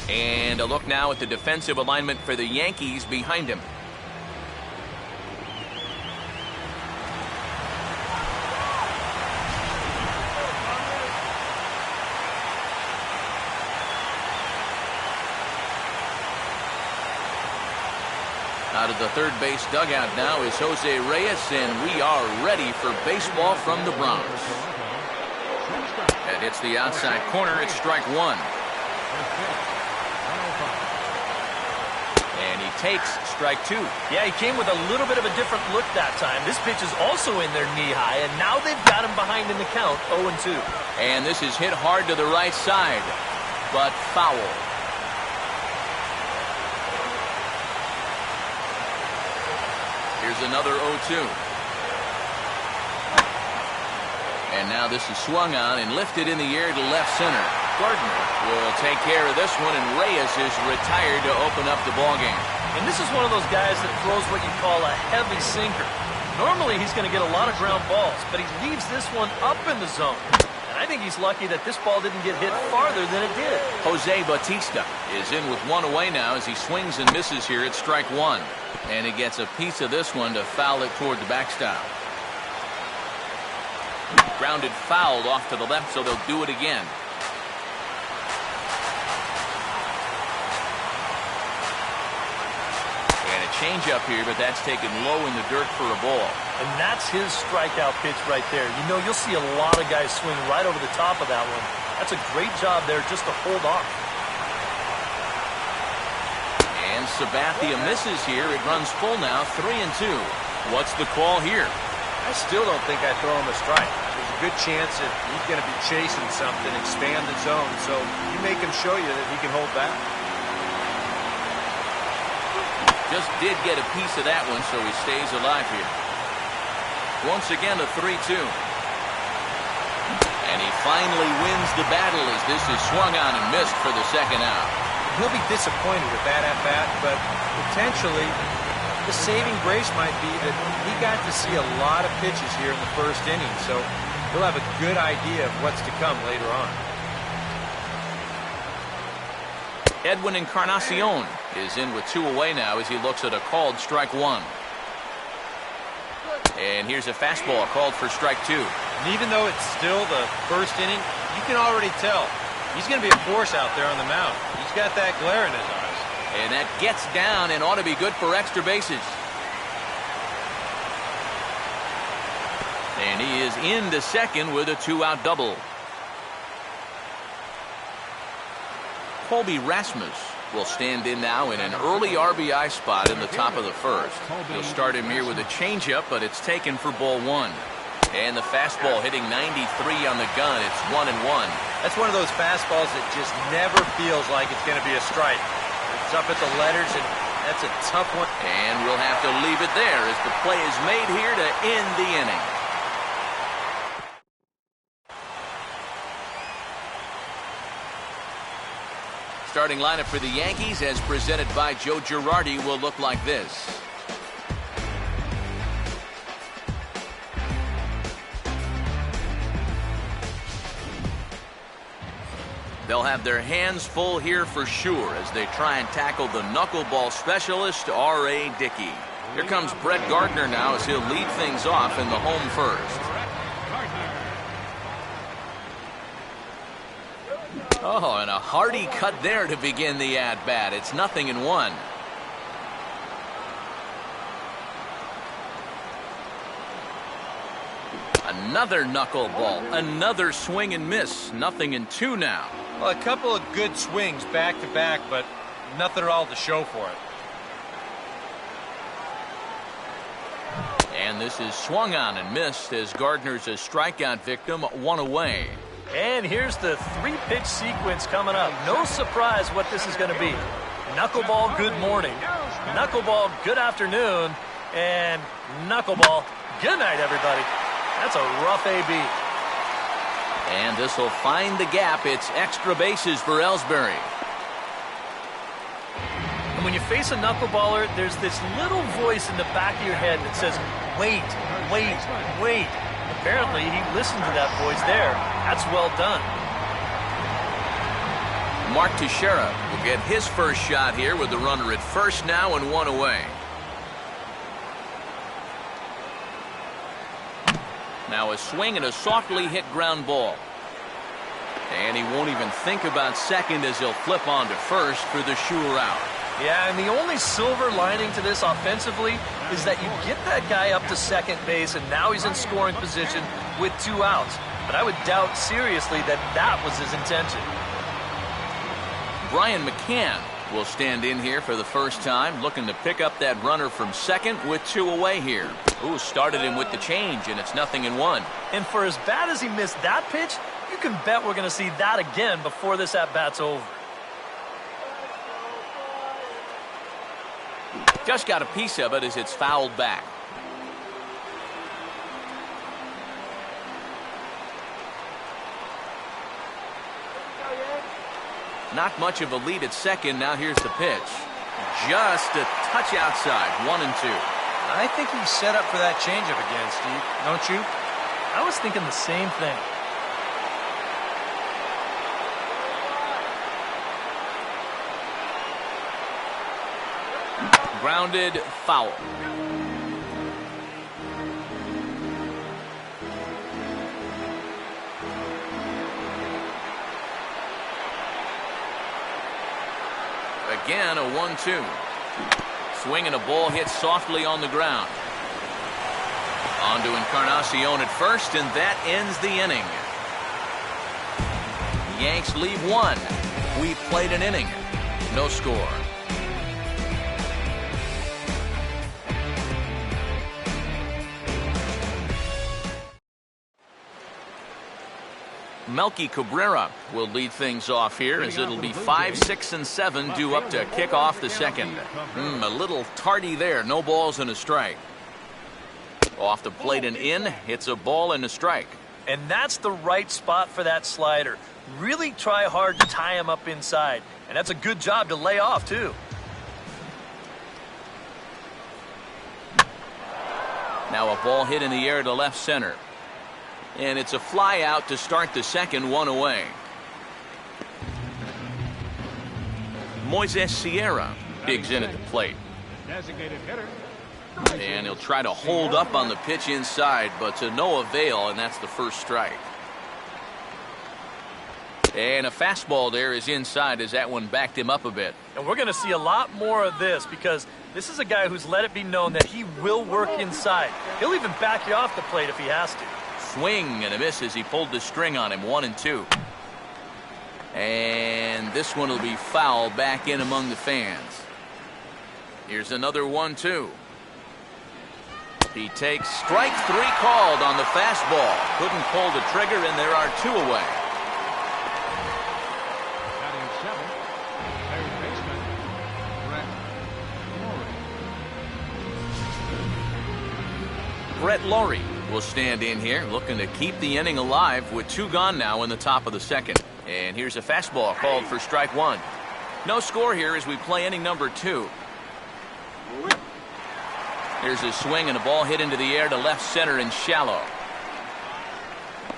And a look now at the defensive alignment for the Yankees behind him. Out of the third base dugout now is Jose Reyes, and we are ready for baseball from the Bronx. That hits the outside corner. It's strike one. And he takes strike two. Yeah, he came with a little bit of a different look that time. This pitch is also in their knee high, and now they've got him behind in the count, 0-2. And this is hit hard to the right side, but foul. Here's another 0-2. And now this is swung on and lifted in the air to left center. Gardner will take care of this one, and Reyes is retired to open up the ballgame. And this is one of those guys that throws what you call a heavy sinker. Normally he's going to get a lot of ground balls, but he leaves this one up in the zone. And I think he's lucky that this ball didn't get hit farther than it did. Jose Bautista is in with one away now as he swings and misses here at strike one. And he gets a piece of this one to foul it toward the backstop. Grounded fouled off to the left, so they'll do it again. And a changeup here, but that's taken low in the dirt for a ball. And that's his strikeout pitch right there. You know, you'll see a lot of guys swing right over the top of that one. That's a great job there just to hold off. And Sabathia misses here. It runs full now, 3-2. What's the call here? I still don't think I throw him a strike. There's a good chance that he's going to be chasing something, expand the zone, so you make him show you that he can hold back. Just did get a piece of that one, so he stays alive here. Once again, a 3-2. And he finally wins the battle as this is swung on and missed for the second out. He'll be disappointed with that at-bat, but potentially the saving grace might be that he got to see a lot of pitches here in the first inning, so he'll have a good idea of what's to come later on. Edwin Encarnacion is in with two away now as he looks at a called strike one. And here's a fastball called for strike two. And even though it's still the first inning, you can already tell he's going to be a force out there on the mound. He's got that glare in his eyes. And that gets down and ought to be good for extra bases. And he is into second with a two-out double. Colby Rasmus will stand in now in an early RBI spot in the top of the first. He'll start him here with a changeup, but it's taken for ball one. And the fastball hitting 93 on the gun. It's 1-1. That's one of those fastballs that just never feels like it's going to be a strike. It's up at the letters, and that's a tough one. And we'll have to leave it there as the play is made here to end the inning. Starting lineup for the Yankees, as presented by Joe Girardi, will look like this. They'll have their hands full here for sure as they try and tackle the knuckleball specialist, R.A. Dickey. Here comes Brett Gardner now as he'll lead things off in the home first. Oh, and a hearty cut there to begin the at-bat. It's 0-1. Another knuckleball, another swing and miss. 0-2 now. Well, a couple of good swings back-to-back, but nothing at all to show for it. And this is swung on and missed as Gardner's a strikeout victim, one away. And here's the three-pitch sequence coming up. No surprise what this is going to be. Knuckleball, good morning. Knuckleball, good afternoon. And knuckleball, good night, everybody. That's a rough AB. And this will find the gap. It's extra bases for Ellsbury. And when you face a knuckleballer, there's this little voice in the back of your head that says, wait, wait, wait. Apparently, he listened to that voice there. That's well done. Mark Teixeira will get his first shot here with the runner at first now and one away. Now a swing and a softly hit ground ball. And he won't even think about second as he'll flip on to first for the sure out. Yeah, and the only silver lining to this offensively is that you get that guy up to second base, and now he's in scoring position with 2 outs. But I would doubt seriously that that was his intention. Brian McCann will stand in here for the first time, looking to pick up that runner from second with 2 away here. Ooh, started him with the change, and it's 0-1. And for as bad as he missed that pitch, you can bet we're going to see that again before this at-bat's over. Just got a piece of it as it's fouled back. Not much of a lead at second. Now here's the pitch. Just a touch outside. 1-2. I think he's set up for that changeup again, Steve. Don't you? I was thinking the same thing. Grounded foul. Again, a 1-2. Swing and a ball hit softly on the ground. On to Encarnacion at first, and that ends the inning. Yanks leave 1. We played an inning. No score. Melky Cabrera will lead things off here as it'll be 5, 6, and 7 due up to kick off the second. A little tardy there. No balls and a strike. Off the plate and in. Hits a ball and a strike. And that's the right spot for that slider. Really try hard to tie him up inside. And that's a good job to lay off, too. Now a ball hit in the air to left center. And it's a fly out to start the second, 1 away. Moises Sierra digs in at the plate. And he'll try to hold up on the pitch inside, but to no avail, and that's the first strike. And a fastball there is inside as that one backed him up a bit. And we're going to see a lot more of this because this is a guy who's let it be known that he will work inside. He'll even back you off the plate if he has to. Swing and a miss as he pulled the string on him. 1-2. And this one will be foul back in among the fans. Here's another 1-2. He takes strike 3 called on the fastball. Couldn't pull the trigger, and there are 2 away. Brett Lawrie will stand in here looking to keep the inning alive with 2 gone now in the top of the second. And here's a fastball called for strike 1. No score here as we play inning number 2. Here's a swing and a ball hit into the air to left center and shallow.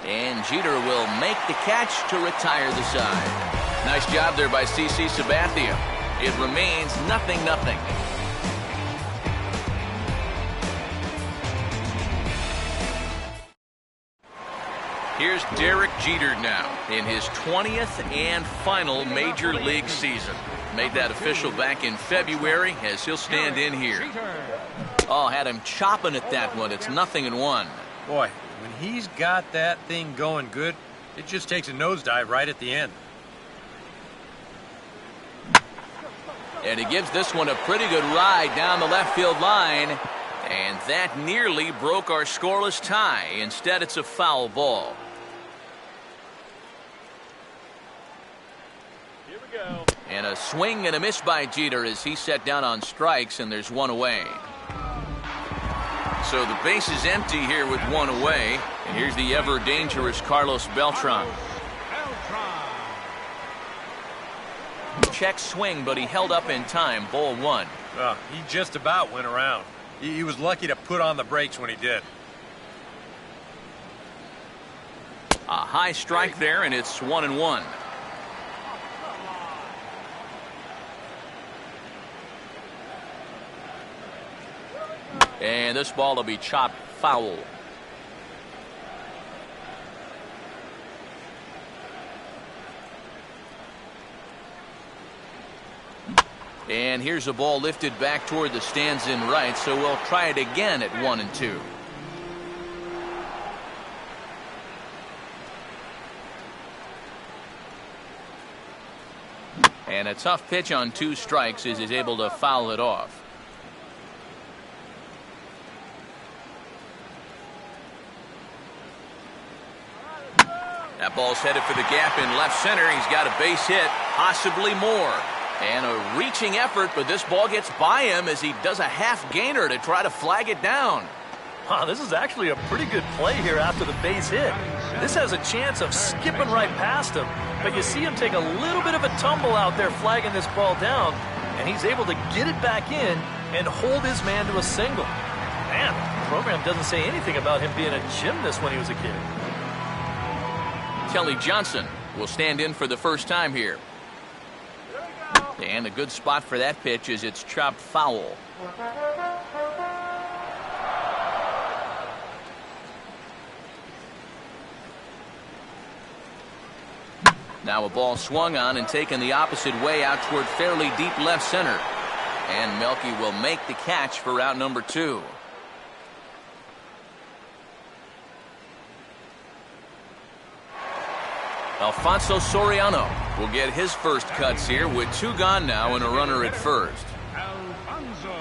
And Jeter will make the catch to retire the side. Nice job there by CC Sabathia. It remains 0-0. Here's Derek Jeter now in his 20th and final Major League season. Made that official back in February as he'll stand in here. Oh, had him chopping at that one. It's 0-1. Boy, when he's got that thing going good, it just takes a nosedive right at the end. And he gives this one a pretty good ride down the left field line. And that nearly broke our scoreless tie. Instead, it's a foul ball. And a swing and a miss by Jeter as he set down on strikes, and there's 1 away. So the base is empty here with 1 away. And here's the ever-dangerous Carlos Beltran. Check swing, but he held up in time. Ball 1. He just about went around. He was lucky to put on the brakes when he did. A high strike there, and it's 1-1. And this ball will be chopped foul. And here's a ball lifted back toward the stands in right, so we'll try it again at 1-2. And a tough pitch on 2 strikes as he's able to foul it off. That ball's headed for the gap in left center. He's got a base hit, possibly more. And a reaching effort, but this ball gets by him as he does a half gainer to try to flag it down. Wow, this is actually a pretty good play here after the base hit. This has a chance of skipping right past him, but you see him take a little bit of a tumble out there flagging this ball down, and he's able to get it back in and hold his man to a single. Man, the program doesn't say anything about him being a gymnast when he was a kid. Kelly Johnson will stand in for the first time here. And a good spot for that pitch is it's chopped foul. Now a ball swung on and taken the opposite way out toward fairly deep left center. And Melky will make the catch for out number 2. Alfonso Soriano will get his first cuts here with 2 gone now and a runner at first. Alfonso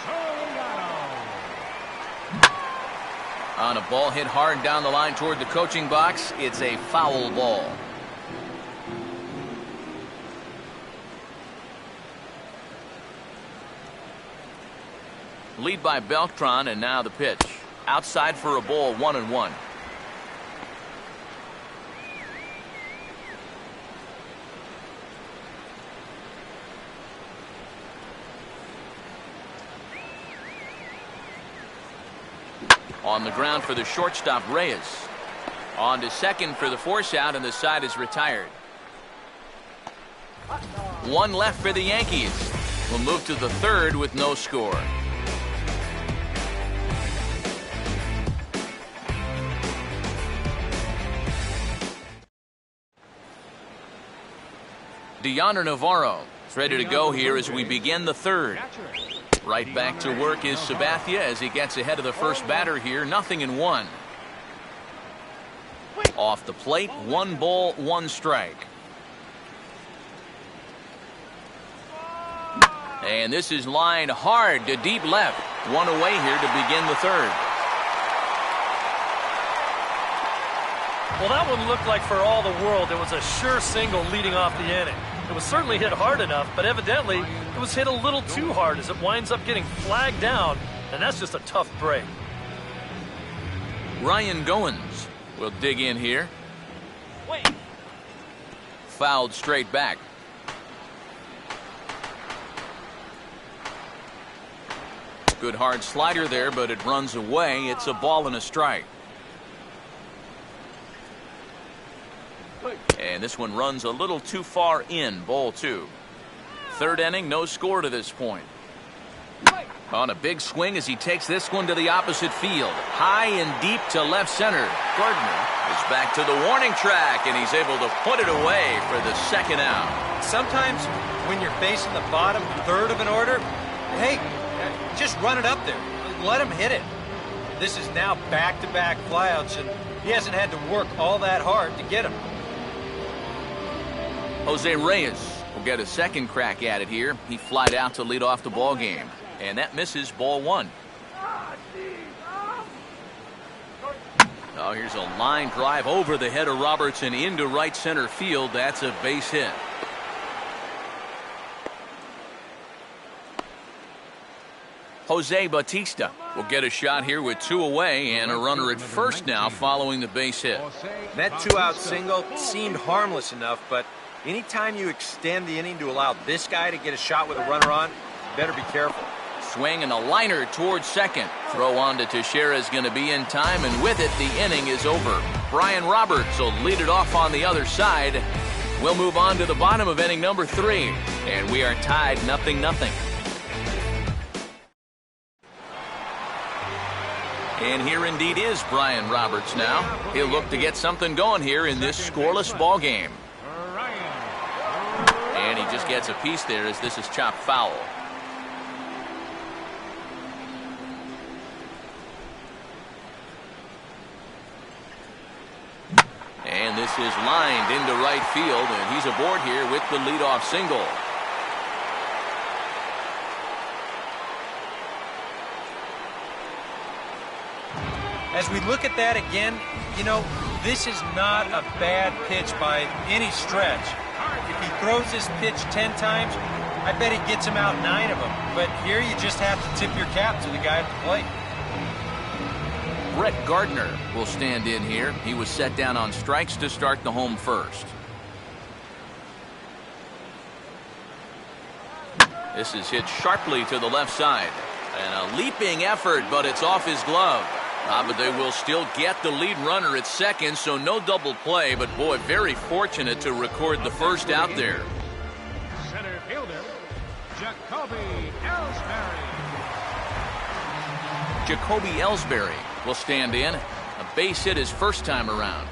Soriano. On a ball hit hard down the line toward the coaching box, it's a foul ball. Lead by Beltran, and now the pitch. Outside for a ball, 1-1. On the ground for the shortstop, Reyes. On to second for the force out, and the side is retired. 1 left for the Yankees. We'll move to the 3rd with no score. Deoner Navarro is ready to go here as we begin the 3rd. Right back to work is Sabathia as he gets ahead of the first batter here. 0-1. Off the plate, 1 ball, 1 strike. And this is lined hard to deep left. 1 away here to begin the 3rd. Well, that one looked like for all the world it was a sure single leading off the inning. It was certainly hit hard enough, but evidently it was hit a little too hard as it winds up getting flagged down, and that's just a tough break. Ryan Goins will dig in here. Fouled straight back. Good hard slider there, but it runs away. It's a ball and a strike. And this one runs a little too far in, ball 2. 3rd inning, no score to this point. On a big swing as he takes this one to the opposite field. High and deep to left center. Gardner is back to the warning track, and he's able to put it away for the 2nd out. Sometimes when you're facing the bottom 3rd of an order, hey, just run it up there. Let him hit it. This is now back-to-back flyouts, and he hasn't had to work all that hard to get him. Jose Reyes will get a 2nd crack at it here. He flied out to lead off the ball game, and that misses, ball 1. Oh, here's a line drive over the head of Robertson into right center field. That's a base hit. Jose Bautista will get a shot here with 2 away and a runner at first now following the base hit. That 2-out single seemed harmless enough, but anytime you extend the inning to allow this guy to get a shot with a runner on, you better be careful. Swing and a liner towards second. Throw on to Teixeira is going to be in time, and with it, the inning is over. Brian Roberts will lead it off on the other side. We'll move on to the bottom of inning number 3, and we are tied 0-0. And here indeed is Brian Roberts now. He'll look to get something going here in this scoreless ball game. And he just gets a piece there as this is chopped foul. And this is lined into right field, and he's aboard here with the leadoff single. As we look at that again, you know, this is not a bad pitch by any stretch. If he throws this pitch 10 times, I bet he gets him out 9 of them. But here you just have to tip your cap to the guy at the plate. Brett Gardner will stand in here. He was set down on strikes to start the home first. This is hit sharply to the left side. And a leaping effort, but it's off his glove. But they will still get the lead runner at second, so no double play. But, boy, very fortunate to record the first out there. Center fielder, Jacoby Ellsbury. Jacoby Ellsbury will stand in. A base hit his first time around.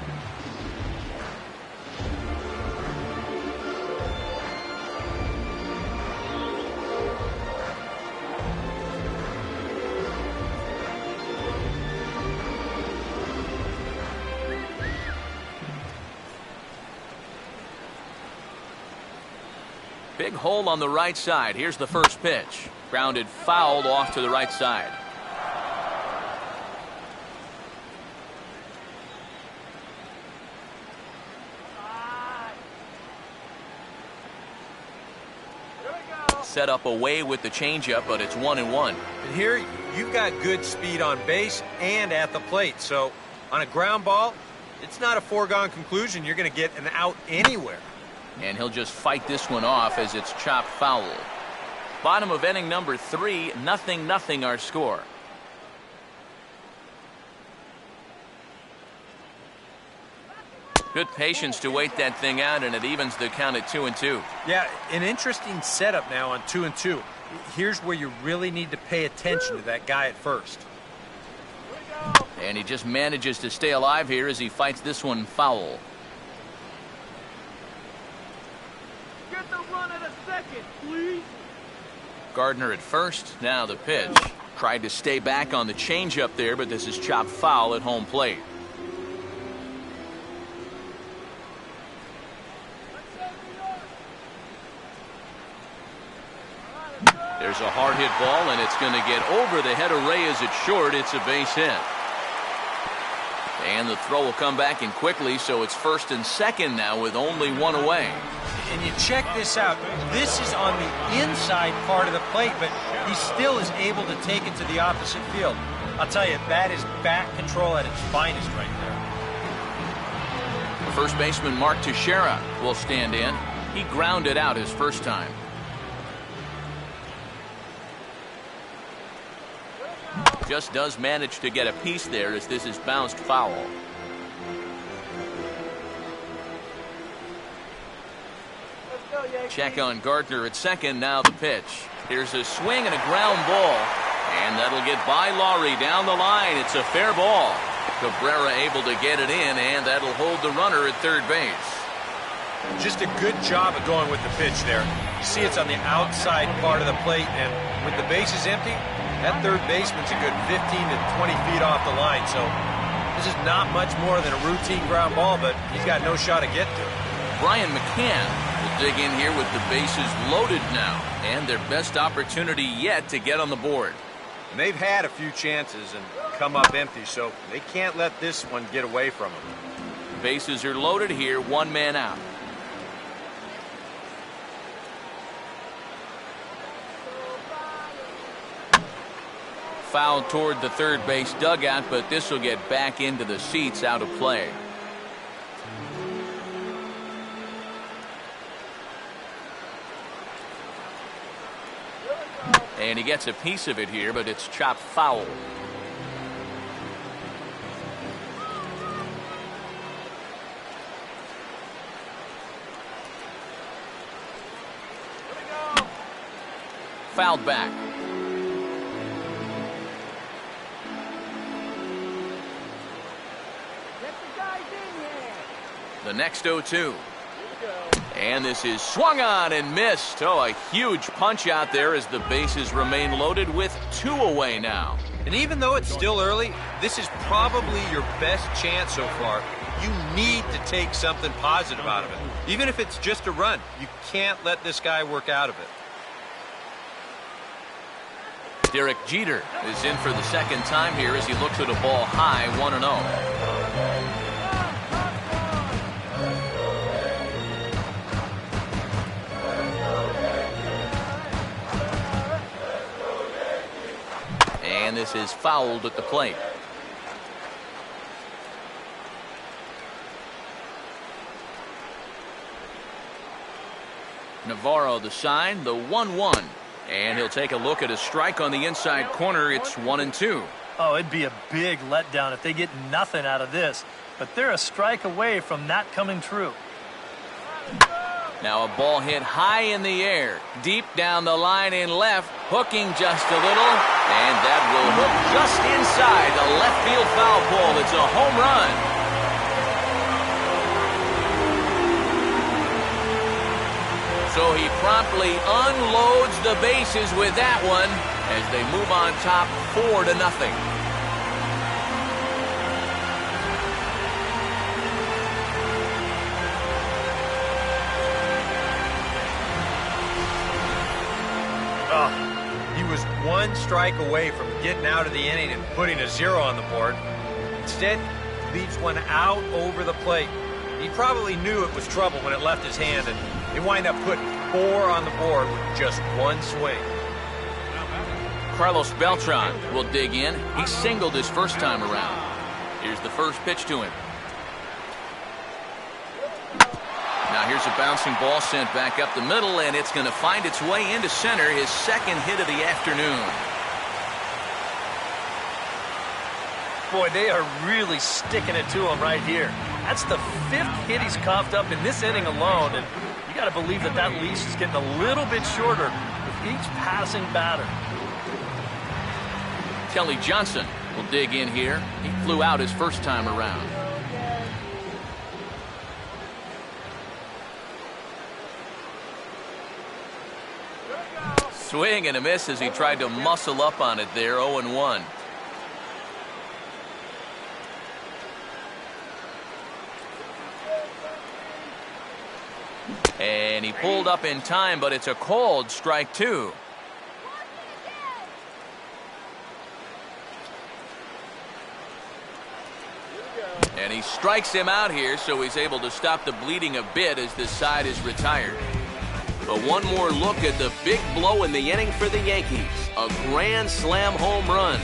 Big hole on the right side. Here's the first pitch. Grounded foul off to the right side. Set up away with the changeup, but it's 1-1. And here you've got good speed on base and at the plate. So on a ground ball, it's not a foregone conclusion you're going to get an out anywhere. And he'll just fight this one off as it's chopped foul. Bottom of inning number 3, 0-0 our score. Good patience to wait that thing out, and it evens the count at 2-2. Yeah, an interesting setup now on 2-2. Here's where you really need to pay attention to that guy at first. And he just manages to stay alive here as he fights this one foul. Get the run at a second, please. Gardner at first. Now the pitch. Tried to stay back on the changeup there, but this is chopped foul at home plate. There's a hard hit ball, and it's going to get over the head of Reyes at short. It's a base hit. And the throw will come back in quickly, so it's first and second now with only one away. And you check this out. This is on the inside part of the plate, but he still is able to take it to the opposite field. I'll tell you, that is bat control at its finest right there. First baseman Mark Teixeira will stand in. He grounded out his first time. Just does manage to get a piece there as this is bounced foul. Check on Gardner at second. Now the pitch. Here's a swing and a ground ball. And that'll get by Laurie down the line. It's a fair ball. Cabrera able to get it in, and that'll hold the runner at third base. Just a good job of going with the pitch there. You see it's on the outside part of the plate, and with the bases empty, that third baseman's a good 15 to 20 feet off the line. So this is not much more than a routine ground ball, but he's got no shot to get to it. Brian McCann will dig in here with the bases loaded now, and their best opportunity yet to get on the board. And they've had a few chances and come up empty, so they can't let this one get away from them. Bases are loaded here, one man out. Foul toward the third base dugout, but this will get back into the seats, out of play. And he gets a piece of it here, but it's chopped foul. Fouled back. The next 0-2. And this is swung on and missed. Oh, a huge punch out there as the bases remain loaded with 2 away now. And even though it's still early, this is probably your best chance so far. You need to take something positive out of it. Even if it's just a run, you can't let this guy work out of it. Derek Jeter is in for the second time here as he looks at a ball high, 1-0. And this is fouled at the plate. Navarro the sign, the 1-1. And he'll take a look at a strike on the inside corner. It's 1-2. Oh, it'd be a big letdown if they get nothing out of this. But they're a strike away from that coming true. Now a ball hit high in the air, deep down the line in left, hooking just a little, and that will hook just inside the left field foul pole. It's a home run. So he promptly unloads the bases with that one as they move on top 4-0. He was 1 strike away from getting out of the inning and putting a 0 on the board. Instead, leaves one out over the plate. He probably knew it was trouble when it left his hand, and they wind up putting 4 on the board with just 1 swing. Carlos Beltran will dig in. He singled his first time around. Here's the first pitch to him. Now here's a bouncing ball sent back up the middle, and it's going to find its way into center, his second hit of the afternoon. Boy, they are really sticking it to him right here. That's the 5th hit he's coughed up in this inning alone, and you got to believe that that leash is getting a little bit shorter with each passing batter. Kelly Johnson will dig in here. He flew out his first time around. Swing and a miss as he tried to muscle up on it there, 0-1. And he pulled up in time, but it's a called strike 2. And he strikes him out here, so he's able to stop the bleeding a bit as this side is retired. But one more look at the big blow in the inning for the Yankees. A grand slam home run.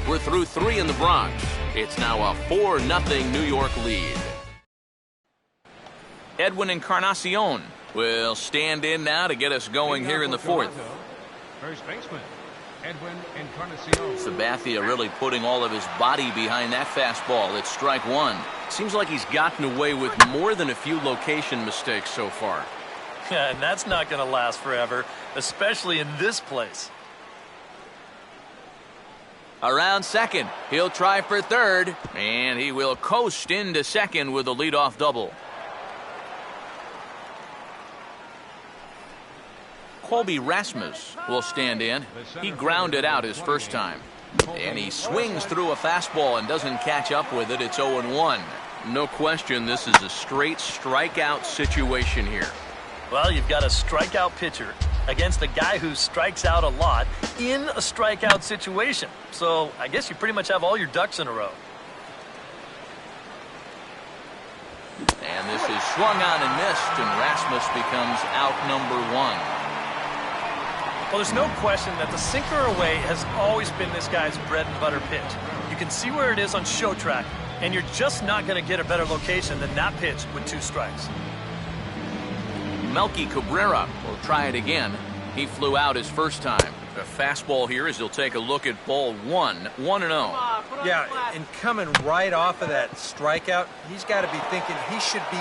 We're through 3 in the Bronx. It's now a 4-0 New York lead. Edwin Encarnacion will stand in now to get us going here in the 4th. First baseman, Edwin Encarnacion. Sabathia really putting all of his body behind that fastball. It's strike 1. Seems like he's gotten away with more than a few location mistakes so far. Yeah, and that's not going to last forever, especially in this place. Around second, he'll try for third, and he will coast into second with a leadoff double. Colby Rasmus will stand in. He grounded out his first time. And he swings through a fastball and doesn't catch up with it. It's 0-1. No question, this is a straight strikeout situation here. Well, you've got a strikeout pitcher against a guy who strikes out a lot in a strikeout situation. So I guess you pretty much have all your ducks in a row. And this is swung on and missed, and Rasmus becomes out number 1. Well, there's no question that the sinker away has always been this guy's bread and butter pitch. You can see where it is on show track, and you're just not going to get a better location than that pitch with 2 strikes. Melky Cabrera will try it again. He flew out his first time. A fastball here as he'll take a look at ball 1, 1-0. Yeah, and coming right off of that strikeout, he's got to be thinking he should be.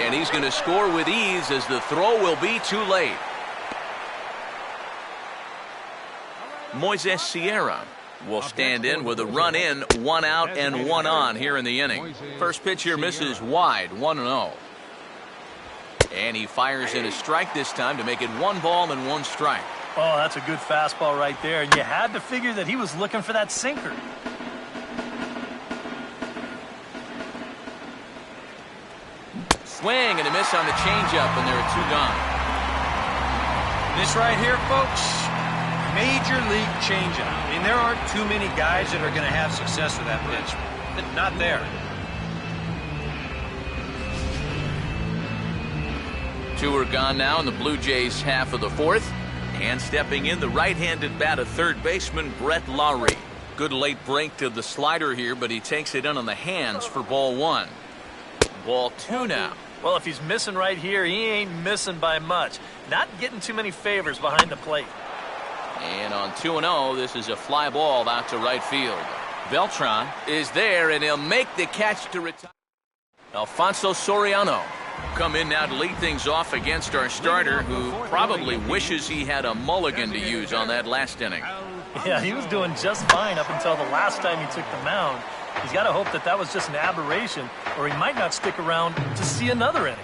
And he's going to score with ease as the throw will be too late. Moises Sierra will stand in with a run in, 1 out and 1 on here in the inning. First pitch here misses wide, 1-0. And he fires in a strike this time to make it 1 ball and 1 strike. Oh, that's a good fastball right there. And you had to figure that he was looking for that sinker. Swing and a miss on the changeup, and there are 2 gone. This right here, folks, major league changeup. I mean, there aren't too many guys that are going to have success with that pitch. Not there. 2 are gone now in the Blue Jays' half of the 4th. And stepping in, the right-handed bat of third baseman Brett Lowry. Good late break to the slider here, but he takes it in on the hands for ball 1. Ball 2 now. Well, if he's missing right here, he ain't missing by much. Not getting too many favors behind the plate. And on 2-0, this is a fly ball out to right field. Beltran is there, and he'll make the catch to retire. Alfonso Soriano come in now to lead things off against our starter, who probably wishes he had a mulligan to use on that last inning. Yeah, he was doing just fine up until the last time he took the mound. He's got to hope that that was just an aberration, or he might not stick around to see another inning.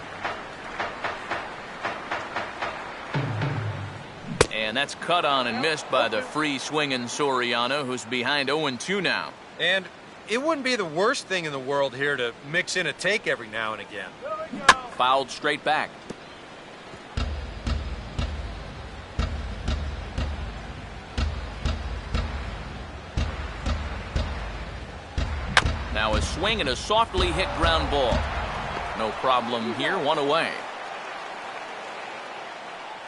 And that's cut on and missed by the free-swinging Soriano, who's behind 0-2 now. And it wouldn't be the worst thing in the world here to mix in a take every now and again. Fouled straight back. Now a swing and a softly hit ground ball. No problem here, 1 away.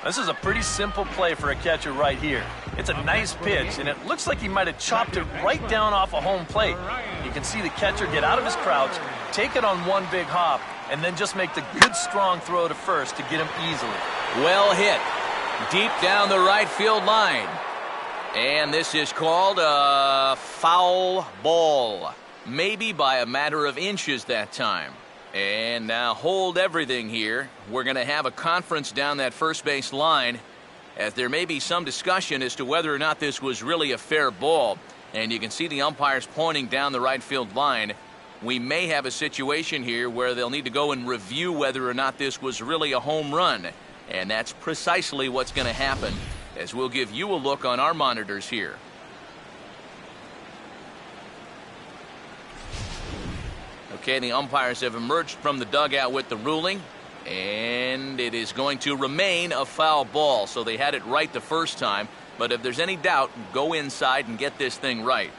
This is a pretty simple play for a catcher right here. It's a nice pitch, and it looks like he might have chopped it right down off a home plate. You can see the catcher get out of his crouch, take it on one big hop, and then just make the good, strong throw to first to get him easily. Well hit. Deep down the right field line. And this is called a foul ball. Maybe by a matter of inches that time. And now hold everything here. We're going to have a conference down that first base line, as there may be some discussion as to whether or not this was really a fair ball. And you can see the umpires pointing down the right field line. We may have a situation here where they'll need to go and review whether or not this was really a home run. And that's precisely what's going to happen, as we'll give you a look on our monitors here. Okay, the umpires have emerged from the dugout with the ruling, and it is going to remain a foul ball. So they had it right the first time, but if there's any doubt, go inside and get this thing right.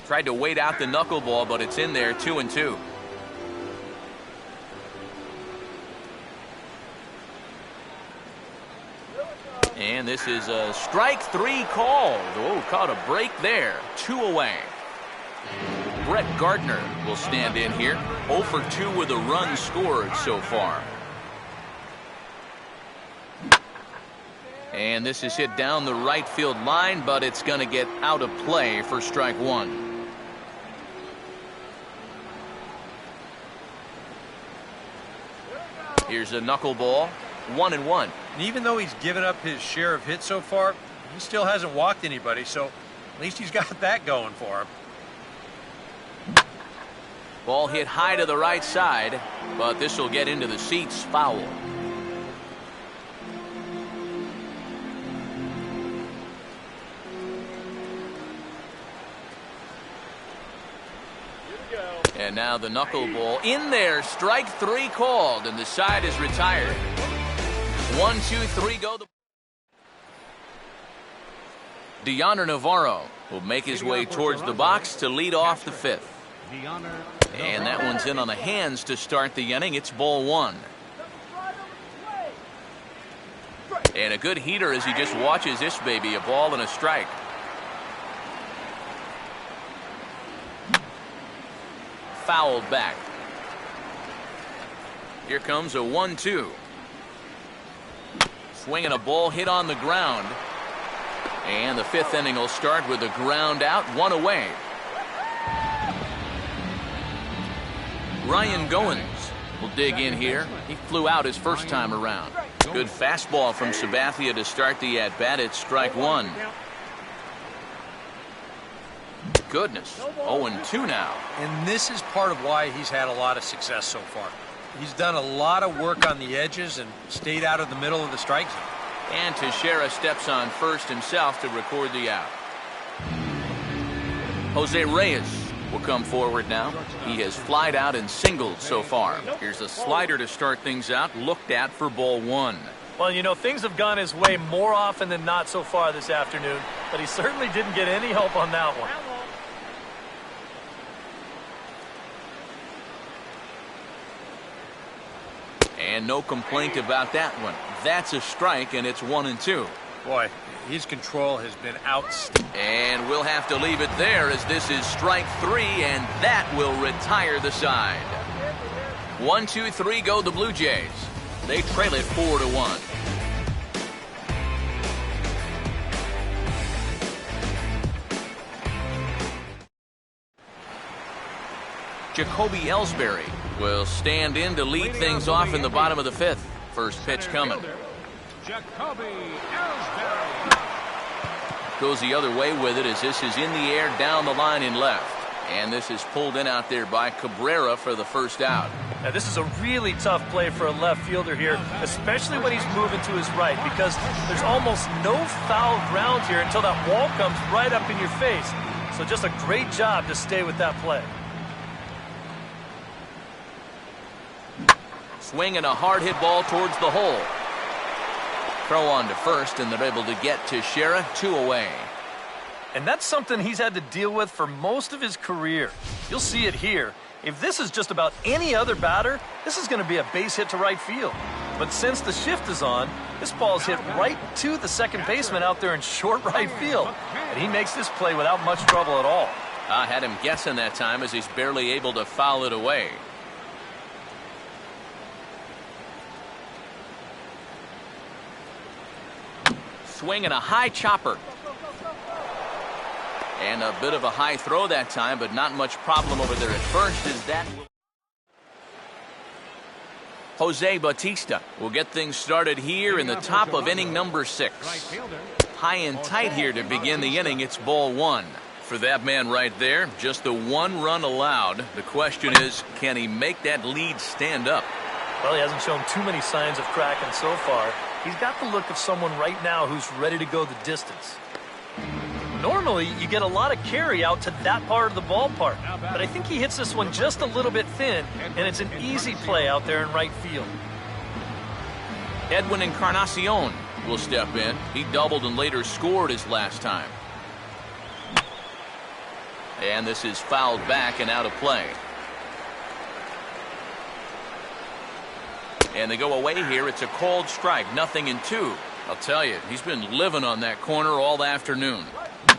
Tried to wait out the knuckleball, but it's in there, 2-2. And this is a strike 3 called. Oh, caught a break there. 2 away. Brett Gardner will stand in here. 0 for 2 with a run scored so far. And this is hit down the right field line, but it's going to get out of play for strike 1. Here's a knuckleball. 1-1. And even though he's given up his share of hits so far, he still hasn't walked anybody, so at least he's got that going for him. Ball hit high to the right side, but this will get into the seats. Foul. And now the knuckleball in there. Strike 3 called, and the side is retired. 1, 2, 3 go. Deoner Navarro will make his way towards the box to lead off the 5th. And that one's in on the hands to start the inning. It's ball 1. And a good heater as he just watches this baby. A ball and a strike. Fouled back. Here comes a 1-2. Swinging a ball hit on the ground. And the 5th inning will start with a ground out, 1 away. Ryan Goins will dig in here. He flew out his first time around. Good fastball from Sabathia to start the at-bat. It's strike one. Goodness, 0-2 now. And this is part of why he's had a lot of success so far. He's done a lot of work on the edges and stayed out of the middle of the strike zone. And Teixeira steps on first himself to record the out. Jose Reyes will come forward now. He has flied out and singled so far. Here's a slider to start things out, looked at for ball one. Well, you know, things have gone his way more often than not so far this afternoon, but he certainly didn't get any help on that one. And no complaint about that one. That's a strike, and it's 1-2. Boy, his control has been outstanding. And we'll have to leave it there as this is strike three, and that will retire the side. 1-2-3 go the Blue Jays. They trail it 4-1. Jacoby Ellsbury will stand in to lead things off in the bottom of the fifth. First pitch coming. Jacoby Ellsbury. Goes the other way with it as this is in the air down the line in left. And this is pulled in out there by Cabrera for the first out. Now, this is a really tough play for a left fielder here, especially when he's moving to his right, because there's almost no foul ground here until that wall comes right up in your face. So just a great job to stay with that play. Swinging a hard hit ball towards the hole. Throw on to first, and they're able to get Teixeira 2 away. And that's something he's had to deal with for most of his career. You'll see it here. If this is just about any other batter, this is going to be a base hit to right field. But since the shift is on, this ball's hit right to the second baseman out there in short right field. And he makes this play without much trouble at all. I had him guessing that time as he's barely able to foul it away. Swinging a high chopper. And a bit of a high throw that time, but not much problem over there at first as that. Jose Bautista will get things started here in the top of inning number 6. High and tight here to begin the inning. It's ball one. For that man right there, just the one run allowed. The question is, can he make that lead stand up? Well, he hasn't shown too many signs of cracking so far. He's got the look of someone right now who's ready to go the distance. Normally, you get a lot of carry out to that part of the ballpark, but I think he hits this one just a little bit thin, and it's an easy play out there in right field. Edwin Encarnacion will step in. He doubled and later scored his last time. And this is fouled back and out of play. And they go away here. It's a called strike, 0-2. I'll tell you, he's been living on that corner all afternoon.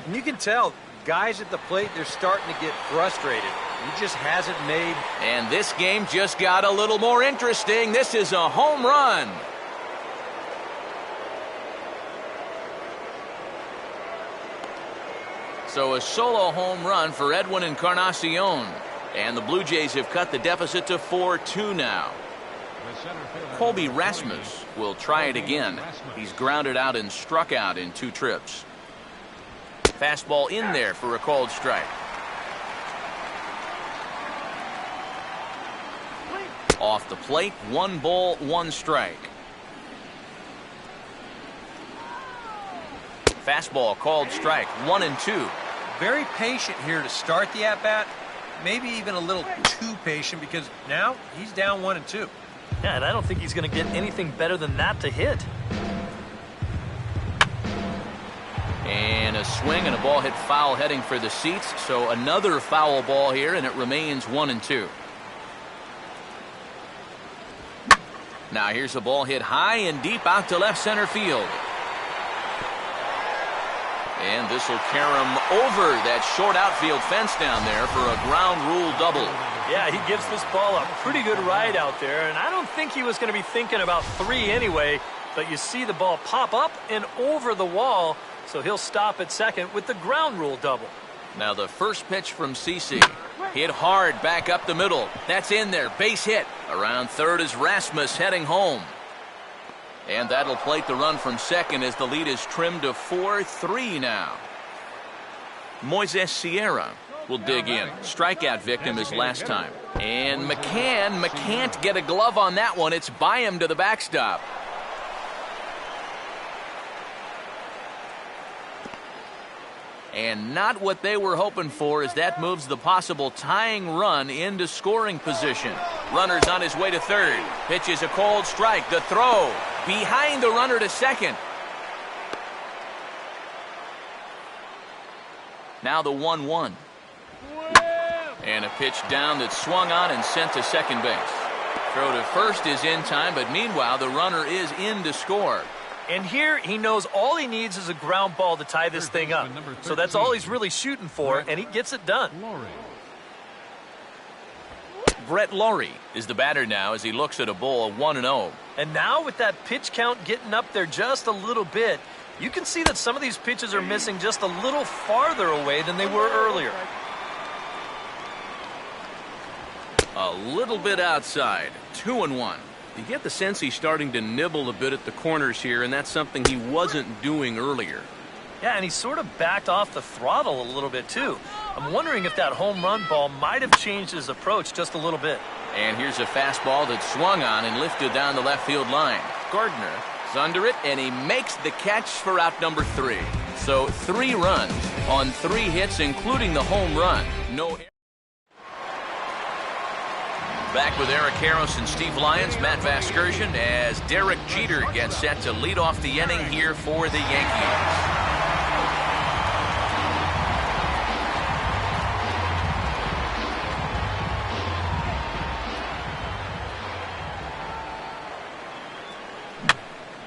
And you can tell, guys at the plate, they're starting to get frustrated. He just hasn't made. And this game just got a little more interesting. This is a home run. So a solo home run for Edwin Encarnacion. And the Blue Jays have cut the deficit to 4-2 now. Colby Rasmus will try it again. He's grounded out and struck out in 2 trips. Fastball in there for a called strike. Off the plate, 1 ball, 1 strike. Fastball called strike, 1-2. Very patient here to start the at-bat. Maybe even a little too patient because now he's down 1-2. Yeah, and I don't think he's going to get anything better than that to hit. And a swing and a ball hit foul heading for the seats. So another foul ball here, and it remains 1-2. Now here's a ball hit high and deep out to left center field. And this will carry him over that short outfield fence down there for a ground rule double. Yeah, he gives this ball a pretty good ride out there, and I don't think he was going to be thinking about 3 anyway, but you see the ball pop up and over the wall, so he'll stop at second with the ground rule double. Now the first pitch from CC. Hit hard back up the middle. That's in there. Base hit. Around third is Rasmus heading home. And that'll plate the run from second as the lead is trimmed to 4-3 now. Moises Sierra will dig in. Strikeout victim as last time. And McCann can't get a glove on that one. It's by him to the backstop. And not what they were hoping for, as that moves the possible tying run into scoring position. Runner's on his way to third. Pitches a cold strike. The throw behind the runner to second. Now the 1-1. And a pitch down that swung on and sent to second base. Throw to first is in time, but meanwhile the runner is in to score. And here he knows all he needs is a ground ball to tie this thing up. So that's all he's really shooting for, and he gets it done. Brett Lawrie is the batter now as he looks at a bowl of 1-0. And now with that pitch count getting up there just a little bit, you can see that some of these pitches are missing just a little farther away than they were earlier. A little bit outside. 2-1. You get the sense he's starting to nibble a bit at the corners here, and that's something he wasn't doing earlier. Yeah, and he sort of backed off the throttle a little bit, too. I'm wondering if that home run ball might have changed his approach just a little bit. And here's a fastball that swung on and lifted down the left field line. Gardner is under it, and he makes the catch for out number 3. So 3 runs on 3 hits, including the home run. No. Back with Eric Harris and Steve Lyons, Matt Vasgersian, as Derek Jeter gets set to lead off the inning here for the Yankees.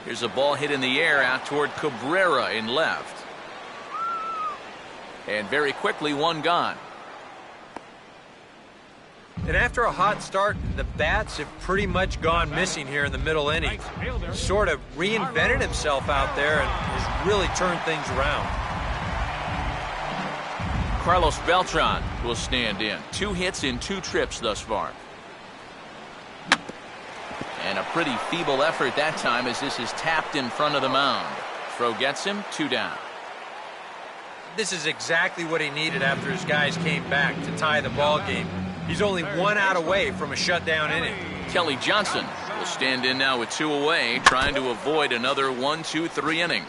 Here's a ball hit in the air out toward Cabrera in left. And very quickly, one gone. And after a hot start, the bats have pretty much gone missing here in the middle inning. Sort of reinvented himself out there and has really turned things around. Carlos Beltran will stand in. 2 hits in 2 trips thus far. And a pretty feeble effort that time as this is tapped in front of the mound. Throw gets him, 2 down. This is exactly what he needed after his guys came back to tie the ball game. He's only 1 out away from a shutdown inning. Kelly Johnson will stand in now with 2 away, trying to avoid another 1-2-3 inning.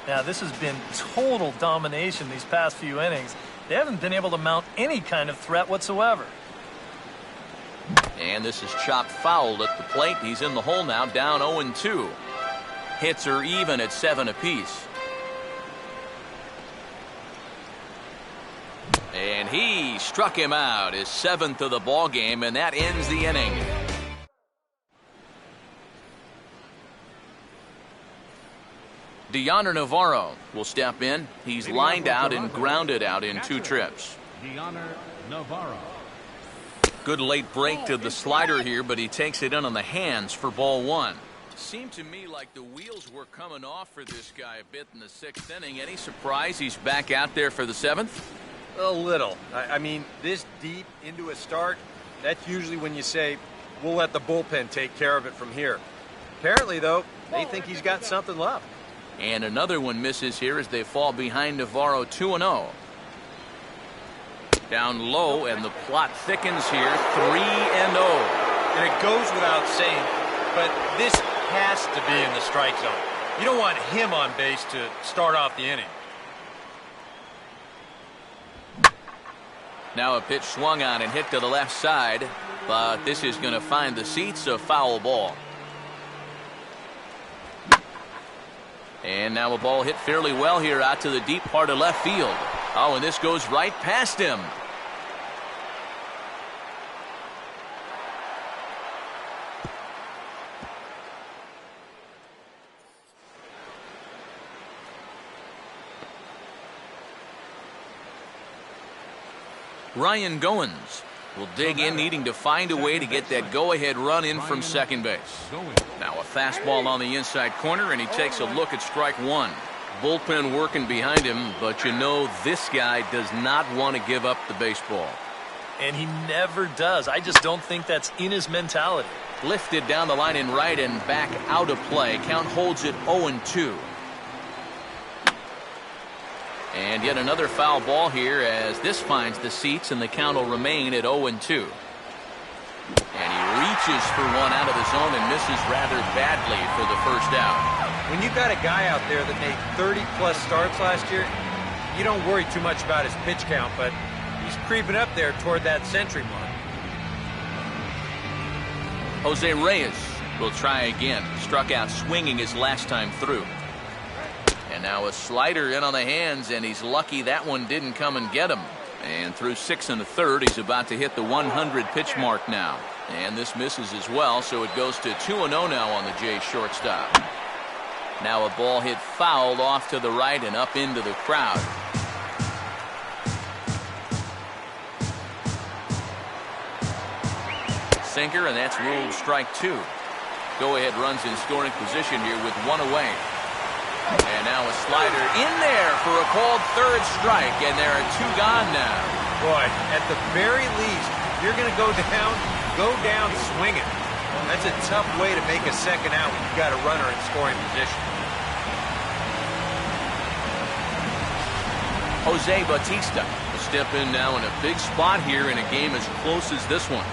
Now, this has been total domination these past few innings. They haven't been able to mount any kind of threat whatsoever. And this is chopped foul at the plate. He's in the hole now, down 0-2. Hits are even at 7 apiece. And he struck him out, his 7th of the ball game, and that ends the inning. Deoner Navarro will step in. He's lined out and grounded out in 2 trips. Deoner Navarro. Good late break to the slider here, but he takes it in on the hands for ball 1. Seemed to me like the wheels were coming off for this guy a bit in the 6th inning. Any surprise he's back out there for the 7th? A little. I mean, this deep into a start, that's usually when you say, we'll let the bullpen take care of it from here. Apparently, though, they think he's got something left. And another one misses here as they fall behind Navarro 2-0. Down low, and the plot thickens here, 3-0. And it goes without saying, but this has to be in the strike zone. You don't want him on base to start off the inning. Now a pitch swung on and hit to the left side, but this is going to find the seats, a foul ball. And now a ball hit fairly well here out to the deep part of left field. Oh, and this goes right past him. Ryan Goins will dig in, needing to find a way to get that go-ahead run in from second base. Now a fastball on the inside corner, and he takes a look at strike 1. Bullpen working behind him, but you know this guy does not want to give up the baseball. And he never does. I just don't think that's in his mentality. Lifted down the line in right and back out of play. Count holds it 0-2. And yet another foul ball here as this finds the seats, and the count will remain at 0-2. And he reaches for one out of the zone and misses rather badly for the first out. When you've got a guy out there that made 30-plus starts last year, you don't worry too much about his pitch count, but he's creeping up there toward that century mark. Jose Reyes will try again. Struck out swinging his last time through. And now a slider in on the hands, and he's lucky that one didn't come and get him. And through 6 1/3, he's about to hit the 100 pitch mark now. And this misses as well, so it goes to 2-0 now on the Jays shortstop. Now a ball hit foul off to the right and up into the crowd. Sinker, and that's ruled strike 2. Go-ahead runs in scoring position here with one away. And now a slider in there for a called third strike, and there are 2 gone now. Boy, at the very least, if you're going to go down swinging. That's a tough way to make a second out when you've got a runner in scoring position. Jose Bautista will step in now in a big spot here in a game as close as this one.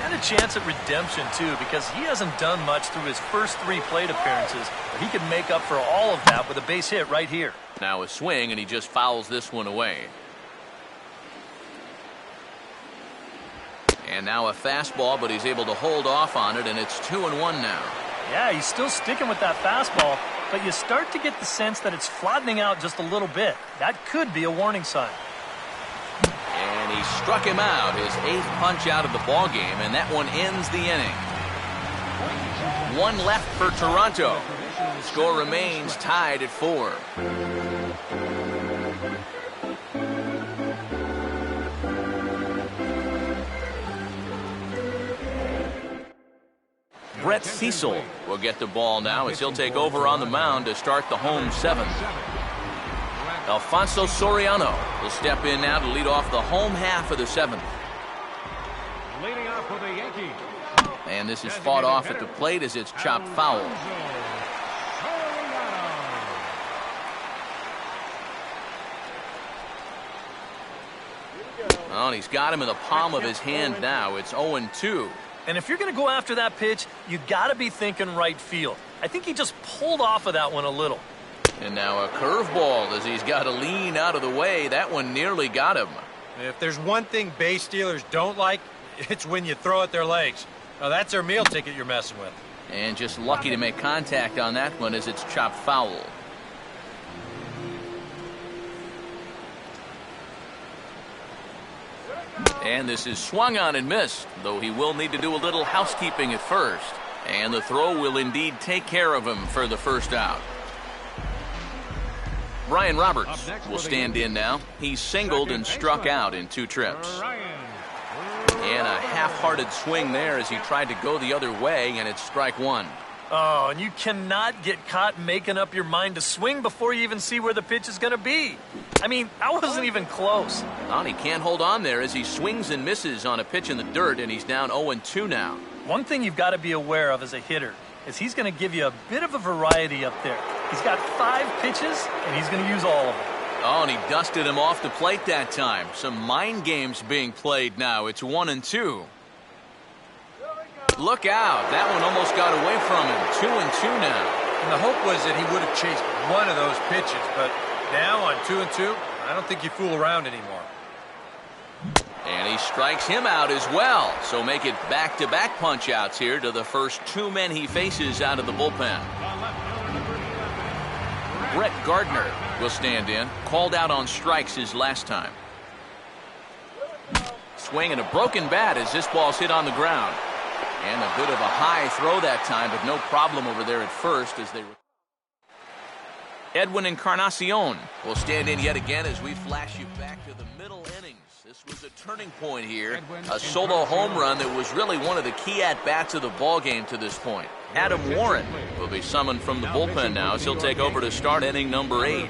And a chance at redemption, too, because he hasn't done much through his first 3 plate appearances. But he could make up for all of that with a base hit right here. Now a swing, and he just fouls this one away. And now a fastball, but he's able to hold off on it, and it's 2-1 now. Yeah, he's still sticking with that fastball, but you start to get the sense that it's flattening out just a little bit. That could be a warning sign. And he struck him out, his 8th punch out of the ball game, and that one ends the inning. 1 left for Toronto. Score remains tied at 4. Brett Cecil will get the ball now as he'll take over on the mound to start the home 7th. Alfonso Soriano will step in now to lead off the home half of the 7th. Leading off for the Yankees. And this is fought off at the plate as it's chopped foul. Oh, and he's got him in the palm of his hand now. It's 0-2. And if you're going to go after that pitch, you got to be thinking right field. I think he just pulled off of that one a little. And now a curveball as he's got to lean out of the way. That one nearly got him. If there's one thing base stealers don't like, it's when you throw at their legs. Now, that's their meal ticket you're messing with. And just lucky to make contact on that one as it's chopped foul. And this is swung on and missed, though he will need to do a little housekeeping at first. And the throw will indeed take care of him for the first out. Brian Roberts will stand in now. He's singled and struck out in 2 trips. And a half-hearted swing there as he tried to go the other way, and it's strike 1. Oh, and you cannot get caught making up your mind to swing before you even see where the pitch is going to be. I mean, that wasn't even close. Oh, he can't hold on there as he swings and misses on a pitch in the dirt, and he's down 0-2 now. One thing you've got to be aware of as a hitter is he's going to give you a bit of a variety up there. He's got 5 pitches, and he's going to use all of them. Oh, and he dusted him off the plate that time. Some mind games being played now. It's 1-2. Look out. That one almost got away from him. 2-2 now. And the hope was that he would have chased one of those pitches, but now on 2-2, I don't think you fool around anymore. And he strikes him out as well. So make it back-to-back punch-outs here to the first 2 men he faces out of the bullpen. Brett Gardner will stand in. Called out on strikes his last time. Swing and a broken bat as this ball's hit on the ground. And a bit of a high throw that time, but no problem over there at first as they... Edwin Encarnacion will stand in yet again as we flash you back to the middle innings. This was a turning point here. A solo home run that was really one of the key at-bats of the ballgame to this point. Adam Warren will be summoned from the bullpen now as he'll take over to start inning number 8.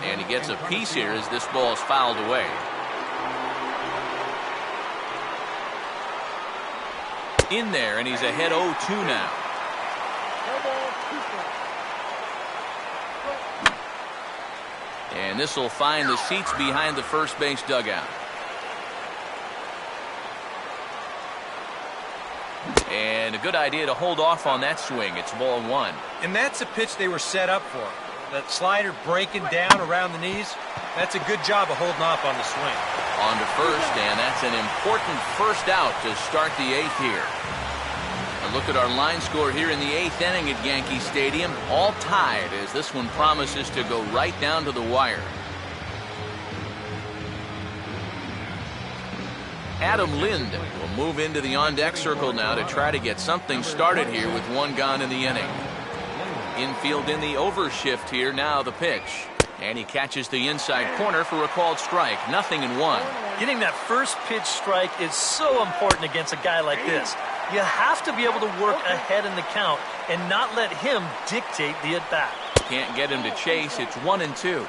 And he gets a piece here as this ball is fouled away. In there, and he's ahead 0-2 now. And this will find the seats behind the first base dugout. And a good idea to hold off on that swing. It's ball 1. And that's a pitch they were set up for. That slider breaking down around the knees, that's a good job of holding off on the swing. On to first, and that's an important first out to start the 8th here. A look at our line score here in the 8th inning at Yankee Stadium. All tied as this one promises to go right down to the wire. Adam Lind will move into the on-deck circle now to try to get something started here with 1 gone in the inning. Infield in the overshift here, now the pitch. And he catches the inside corner for a called strike. 0-1. Getting that first pitch strike is so important against a guy like this. You have to be able to work ahead in the count and not let him dictate the at-bat. Can't get him to chase. It's 1-2.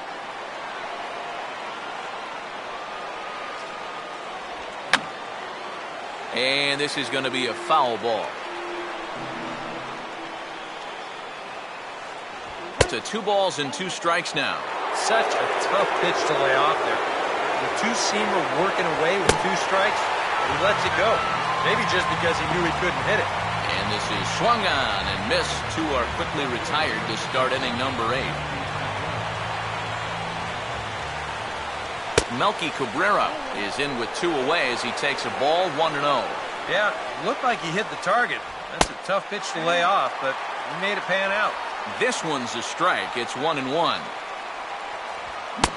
And this is going to be a foul ball. To 2 balls and 2 strikes now. Such a tough pitch to lay off there. The two-seamer working away with 2 strikes, he lets it go. Maybe just because he knew he couldn't hit it. And this is swung on and missed. 2 are quickly retired to start inning number 8. Melky Cabrera is in with 2 away as he takes a ball 1-0. Yeah, looked like he hit the target. That's a tough pitch to lay off, but he made it pan out. This one's a strike. It's 1-1.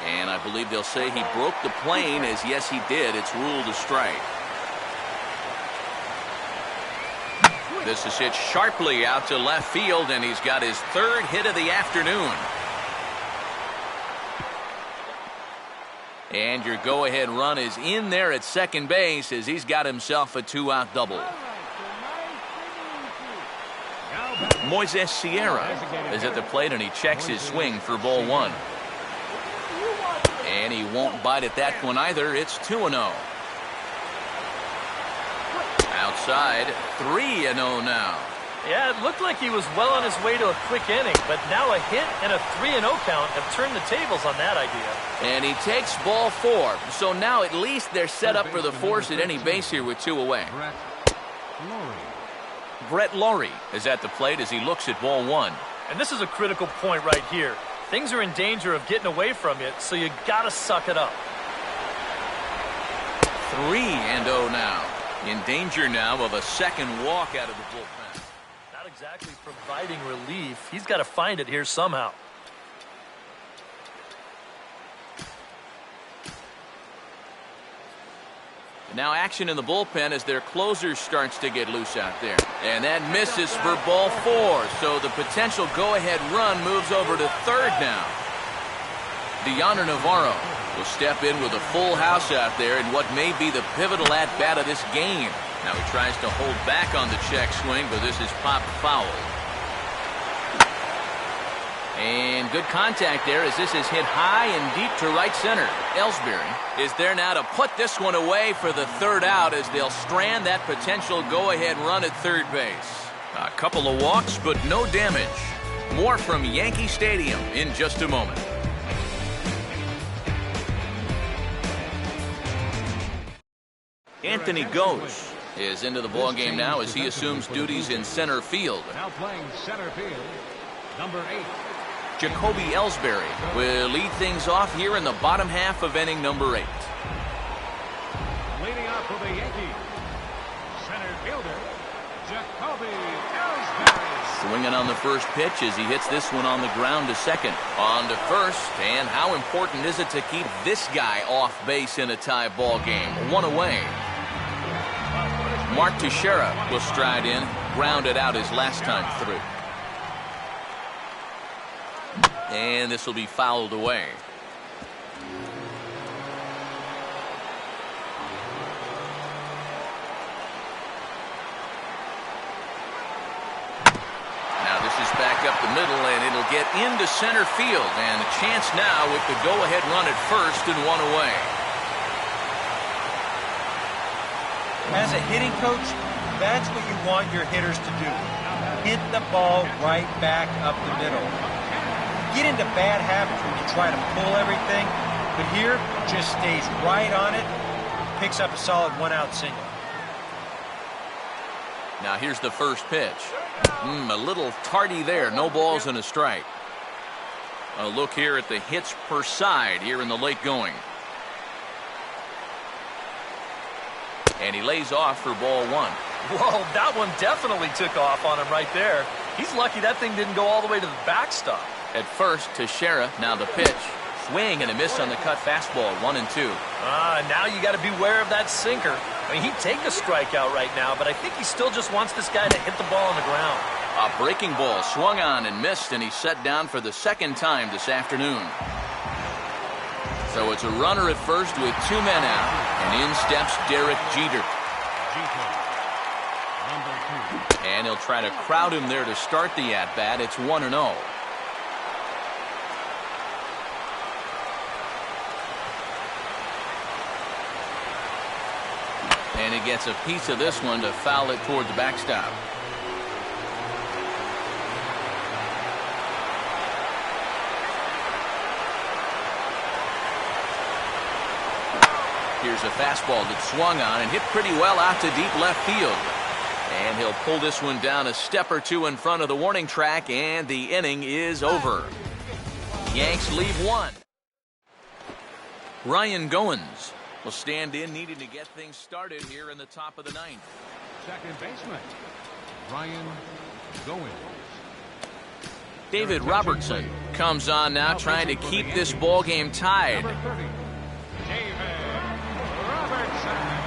And I believe they'll say he broke the plane, as yes he did. It's ruled a strike. This is hit sharply out to left field, and he's got his 3rd hit of the afternoon. And your go-ahead run is in there at second base as he's got himself a 2-out double. Moises Sierra is at the plate, and he checks his swing for ball 1. And he won't bite at that one either. It's 2-0. Outside, 3-0 now. Yeah, it looked like he was well on his way to a quick inning, but now a hit and a 3-0 count have turned the tables on that idea. And he takes ball 4. So now at least they're set up for the force at any base here with 2 away. Brett Laurie is at the plate as he looks at ball 1. And this is a critical point right here. Things are in danger of getting away from you, so you gotta suck it up. 3-0 now. In danger now of a second walk out of the bullpen. Not exactly providing relief. He's got to find it here somehow. Now action in the bullpen as their closer starts to get loose out there. And that misses for ball 4. So the potential go-ahead run moves over to 3rd now. Deoner Navarro will step in with a full house out there in what may be the pivotal at-bat of this game. Now he tries to hold back on the check swing, but this is popped foul. And good contact there as this is hit high and deep to right center. Ellsbury is there now to put this one away for the third out as they'll strand that potential go-ahead run at third base. A couple of walks, but no damage. More from Yankee Stadium in just a moment. Anthony Gose is into the ballgame now as he assumes duties in center field. Now playing center field, number 8. Jacoby Ellsbury will lead things off here in the bottom half of inning number 8. Leading off for the Yankees, center fielder, Jacoby Ellsbury. Swinging on the first pitch as he hits this one on the ground to second. On to first, and how important is it to keep this guy off base in a tie ball game? One away. Mark Teixeira will stride in, grounded out his last time through. And this will be fouled away. Now this is back up the middle, and it'll get into center field. And a chance now with the go-ahead run at first and one away. As a hitting coach, that's what you want your hitters to do. Hit the ball right back up the middle. Get into bad habits when you try to pull everything, but here just stays right on it, picks up a solid one-out single. Now here's the first pitch. A little tardy there. No balls and a strike. A look here at the hits per side here in the late going. And he lays off for ball one. Whoa, that one definitely took off on him right there. He's lucky that thing didn't go all the way to the backstop. At first, Teixeira, now the pitch. Swing and a miss on the cut fastball, 1-2. Now you got to beware of that sinker. I mean, he'd take a strikeout right now, but I think he still just wants this guy to hit the ball on the ground. A breaking ball swung on and missed, and he's set down for the second time this afternoon. So it's a runner at first with 2 men out, and in steps Derek Jeter. Number 2. And he'll try to crowd him there to start the at-bat. It's 1-0. And he gets a piece of this one to foul it toward the backstop. Here's a fastball that swung on and hit pretty well out to deep left field. And he'll pull this one down a step or two in front of the warning track, and the inning is over. Yanks leave one. Ryan Goins will stand in, needing to get things started here in the top of the ninth. Second baseman, Ryan Goins. David Robertson comes on now, trying to keep this ball game tied. Number 30, David Robertson.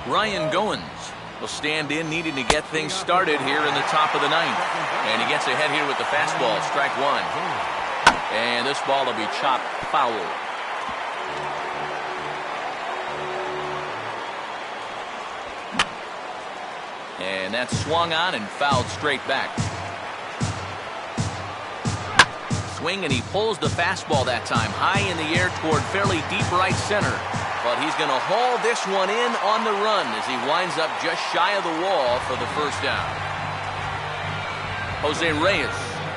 Ryan Goins will stand in, needing to get things started here in the top of the ninth. And he gets ahead here with the fastball, strike one. And this ball will be chopped foul. And that's swung on and fouled straight back. Swing, and he pulls the fastball that time high in the air toward fairly deep right center. But he's going to haul this one in on the run as he winds up just shy of the wall for the first down. Jose Reyes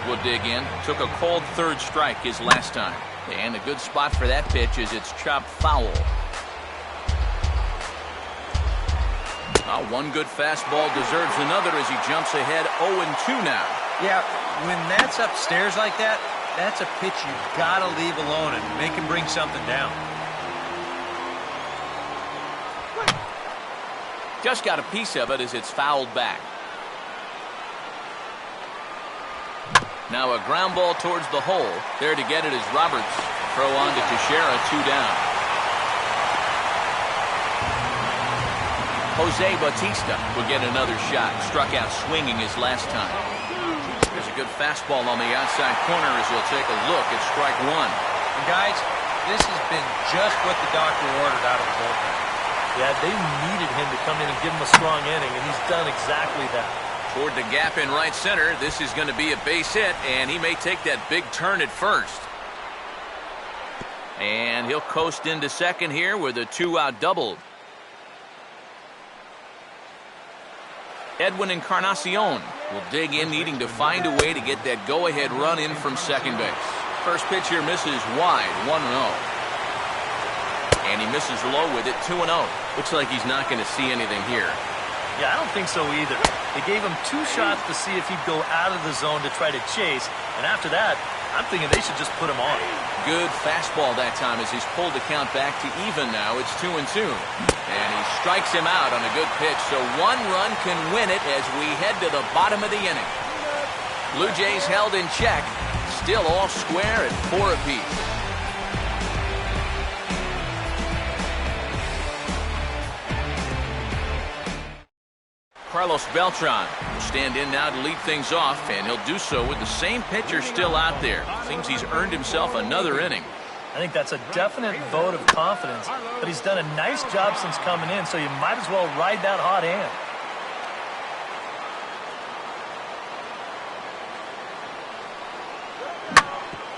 will dig in. Took a cold third strike his last time. And a good spot for that pitch is it's chopped foul. One good fastball deserves another as he jumps ahead 0-2 now. Yeah, when that's upstairs like that, that's a pitch you got to leave alone and make him bring something down. Just got a piece of it as it's fouled back. Now a ground ball towards the hole. There to get it is Roberts. Throw on to Teixeira, 2 down. Jose Bautista will get another shot. Struck out swinging his last time. There's a good fastball on the outside corner as we'll take a look at strike 1. And guys, this has been just what the doctor ordered out of the bullpen. Yeah, they needed him to come in and give him a strong inning, and he's done exactly that. Toward the gap in right center. This is going to be a base hit, and he may take that big turn at first. And he'll coast into second here with a 2-out double. Edwin Encarnacion will dig in, needing to find a way to get that go-ahead run in from second base. First pitch here misses wide, 1-0. And he misses low with it, 2-0. Looks like he's not going to see anything here. Yeah, I don't think so either. They gave him 2 shots to see if he'd go out of the zone to try to chase. And after that, I'm thinking they should just put him on. Good fastball that time as he's pulled the count back to even now. It's 2-2. And he strikes him out on a good pitch. So 1 run can win it as we head to the bottom of the inning. Blue Jays held in check. Still all square at 4 apiece. Carlos Beltran will stand in now to lead things off, and he'll do so with the same pitcher still out there. Seems he's earned himself another inning. I think that's a definite vote of confidence, but he's done a nice job since coming in, so you might as well ride that hot hand.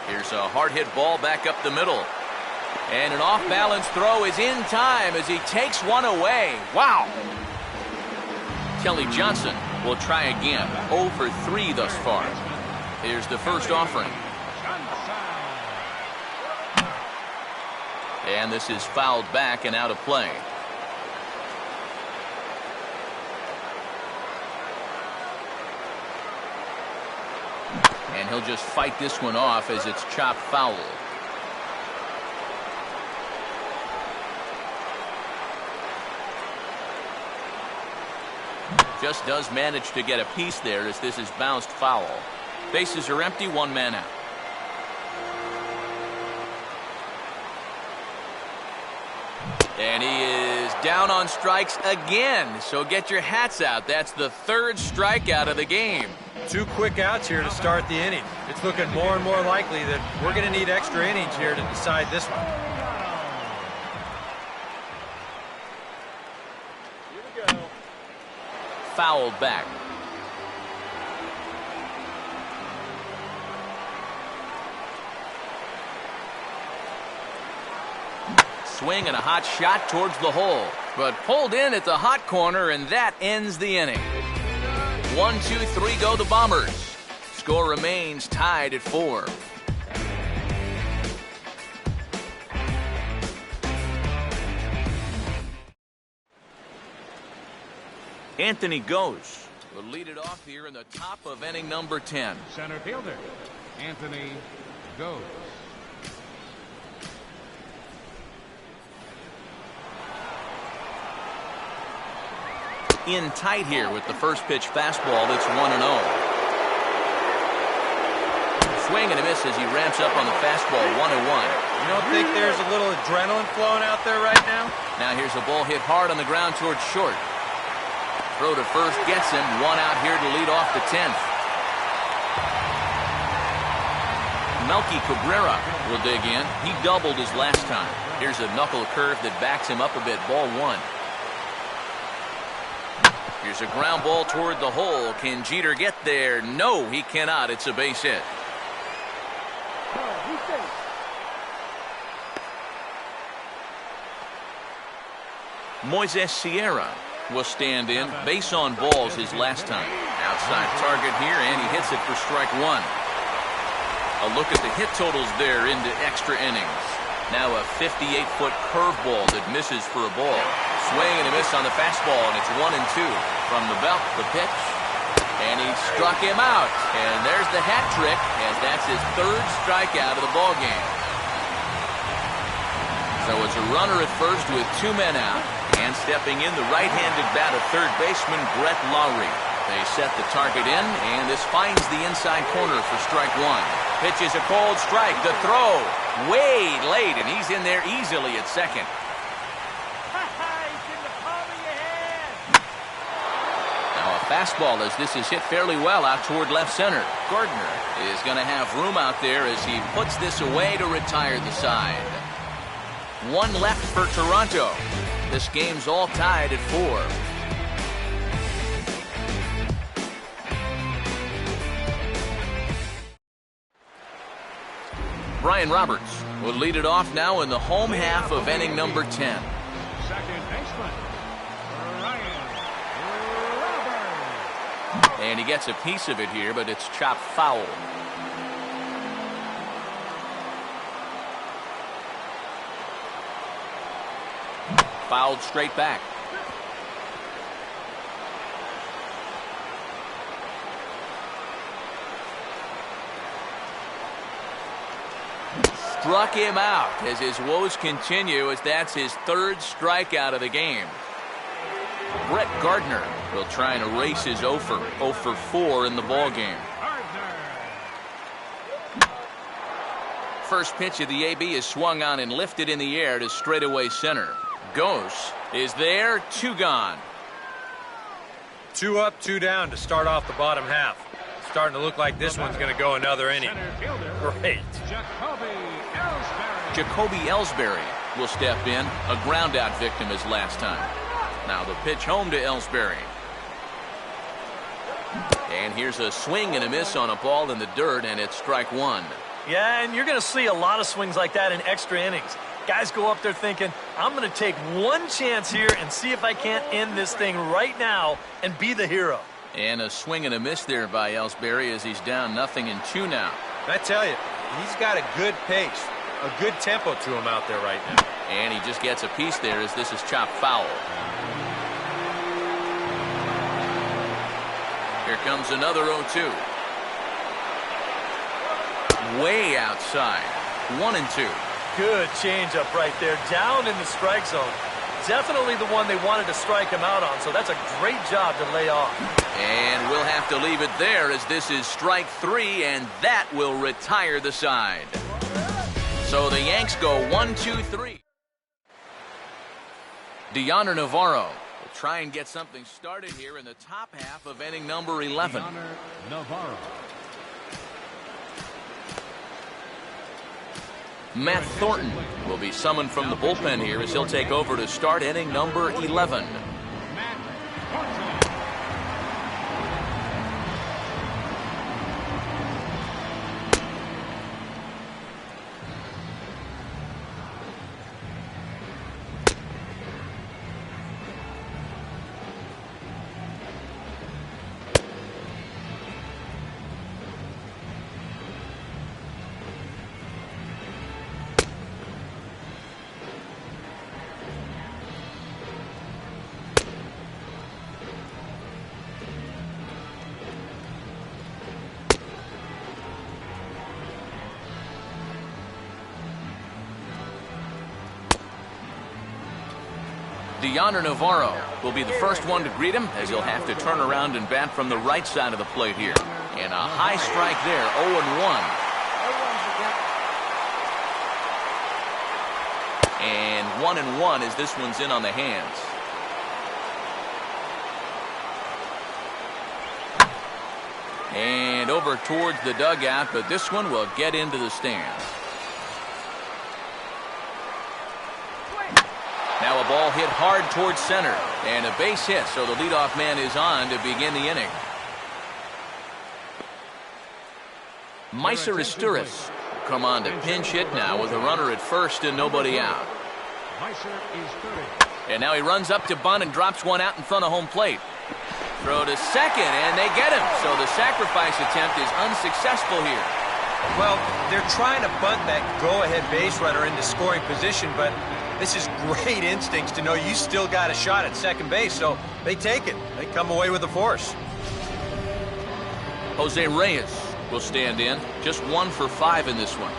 Here's a hard-hit ball back up the middle. And an off-balance throw is in time as he takes one away. Wow! Kelly Johnson will try again. 0 for 3 thus far. Here's the first offering. And this is fouled back and out of play. And he'll just fight this one off as it's chopped foul. Just does manage to get a piece there as this is bounced foul. Bases are empty, 1 man out. And he is down on strikes again. So get your hats out. That's the 3rd strikeout of the game. 2 quick outs here to start the inning. It's looking more and more likely that we're going to need extra innings here to decide this one. Fouled back. Swing and a hot shot towards the hole, but pulled in at the hot corner, and that ends the inning. 1, 2, 3 go the Bombers. Score remains tied at 4. Anthony Goes will lead it off here in the top of inning number 10. Center fielder, Anthony Goes. In tight here with the first pitch fastball. It's 1-0. Swing and a miss as he ramps up on the fastball. 1-1. You don't think there's a little adrenaline flowing out there right now? Now here's a ball hit hard on the ground towards short. Throw to first gets him. 1 out here to lead off the 10th. Melky Cabrera will dig in. He doubled his last time. Here's a knuckle curve that backs him up a bit. Ball 1. Here's a ground ball toward the hole. Can Jeter get there? No, he cannot. It's a base hit. Moises Sierra will stand in. Base on balls his last time. Outside target here, and he hits it for strike 1. A look at the hit totals there into extra innings. Now a 58-foot curveball that misses for a ball. Swing and a miss on the fastball, and it's 1-2. From the belt, the pitch. And he struck him out. And there's the hat trick, as that's his 3rd strikeout of the ball game. So it's a runner at first with 2 men out. And And stepping in, the right-handed bat of third baseman Brett Lowry. They set the target in, and this finds the inside corner for strike one. Pitches a cold strike. The throw way late, and he's in there easily at second. He's in the palm of your hand. Now a fastball as this is hit fairly well out toward left center. Gardner is going to have room out there as he puts this away to retire the side. One left for Toronto. This game's all tied at 4. Brian Roberts will lead it off now in the home half of inning number 10. Second baseman, Brian Roberts. And he gets a piece of it here, but it's chopped foul. Fouled straight back. Struck him out as his woes continue, as that's his third strikeout of the game. Brett Gardner will try and erase his 0 for 4 in the ballgame. First pitch of the AB is swung on and lifted in the air to straightaway center. Goes is there, 2 gone. 2 up, 2 down to start off the bottom half. Starting to look like this one's going to go another inning. Great. Jacoby Ellsbury will step in, a ground-out victim as last time. Now the pitch home to Ellsbury. And here's a swing and a miss on a ball in the dirt, and it's strike one. Yeah, and you're going to see a lot of swings like that in extra innings. Guys go up there thinking, I'm going to take one chance here and see if I can't end this thing right now and be the hero. And a swing and a miss there by Ellsbury as he's down 0-2 now. I tell you, he's got a good pace, a good tempo to him out there right now. And he just gets a piece there as this is chopped foul. Here comes another 0-2. Way outside. 1-2. Good changeup right there, down in the strike zone. Definitely the one they wanted to strike him out on, so that's a great job to lay off. And we'll have to leave it there as this is strike 3, and that will retire the side. So the Yanks go 1-2-3. Deoner Navarro will try and get something started here in the top half of inning number 11. Deoner Navarro. Matt Thornton will be summoned from the bullpen here as he'll take over to start inning number 11. Matt Thornton. Deoner Navarro will be the first one to greet him as he'll have to turn around and bat from the right side of the plate here. And a high strike there, 0-1. And 1-1 as this one's in on the hands. And over towards the dugout, but this one will get into the stands. Now a ball hit hard towards center, and a base hit, so the leadoff man is on to begin the inning. Meiser Isturis will come on to pinch hit now with a runner at first and nobody out. And now he runs up to bunt and drops one out in front of home plate. Throw to second, and they get him, so the sacrifice attempt is unsuccessful here. Well, they're trying to bunt that go-ahead base runner into scoring position, but this is great instincts to know you still got a shot at second base, so they take it. They come away with the force. Jose Reyes will stand in. Just 1 for 5 in this one.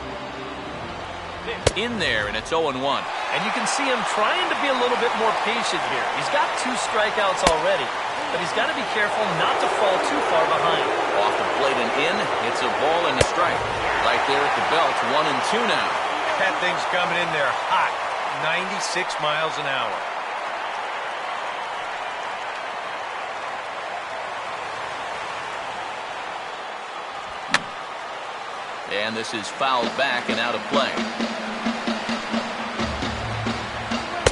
In there, and it's 0-1. And you can see him trying to be a little bit more patient here. He's got 2 strikeouts already, but he's got to be careful not to fall too far behind. Off the plate and in, it's a ball and a strike. Right there at the belt, 1-2 now. That thing's coming in there hot, 96 miles an hour. And this is fouled back and out of play.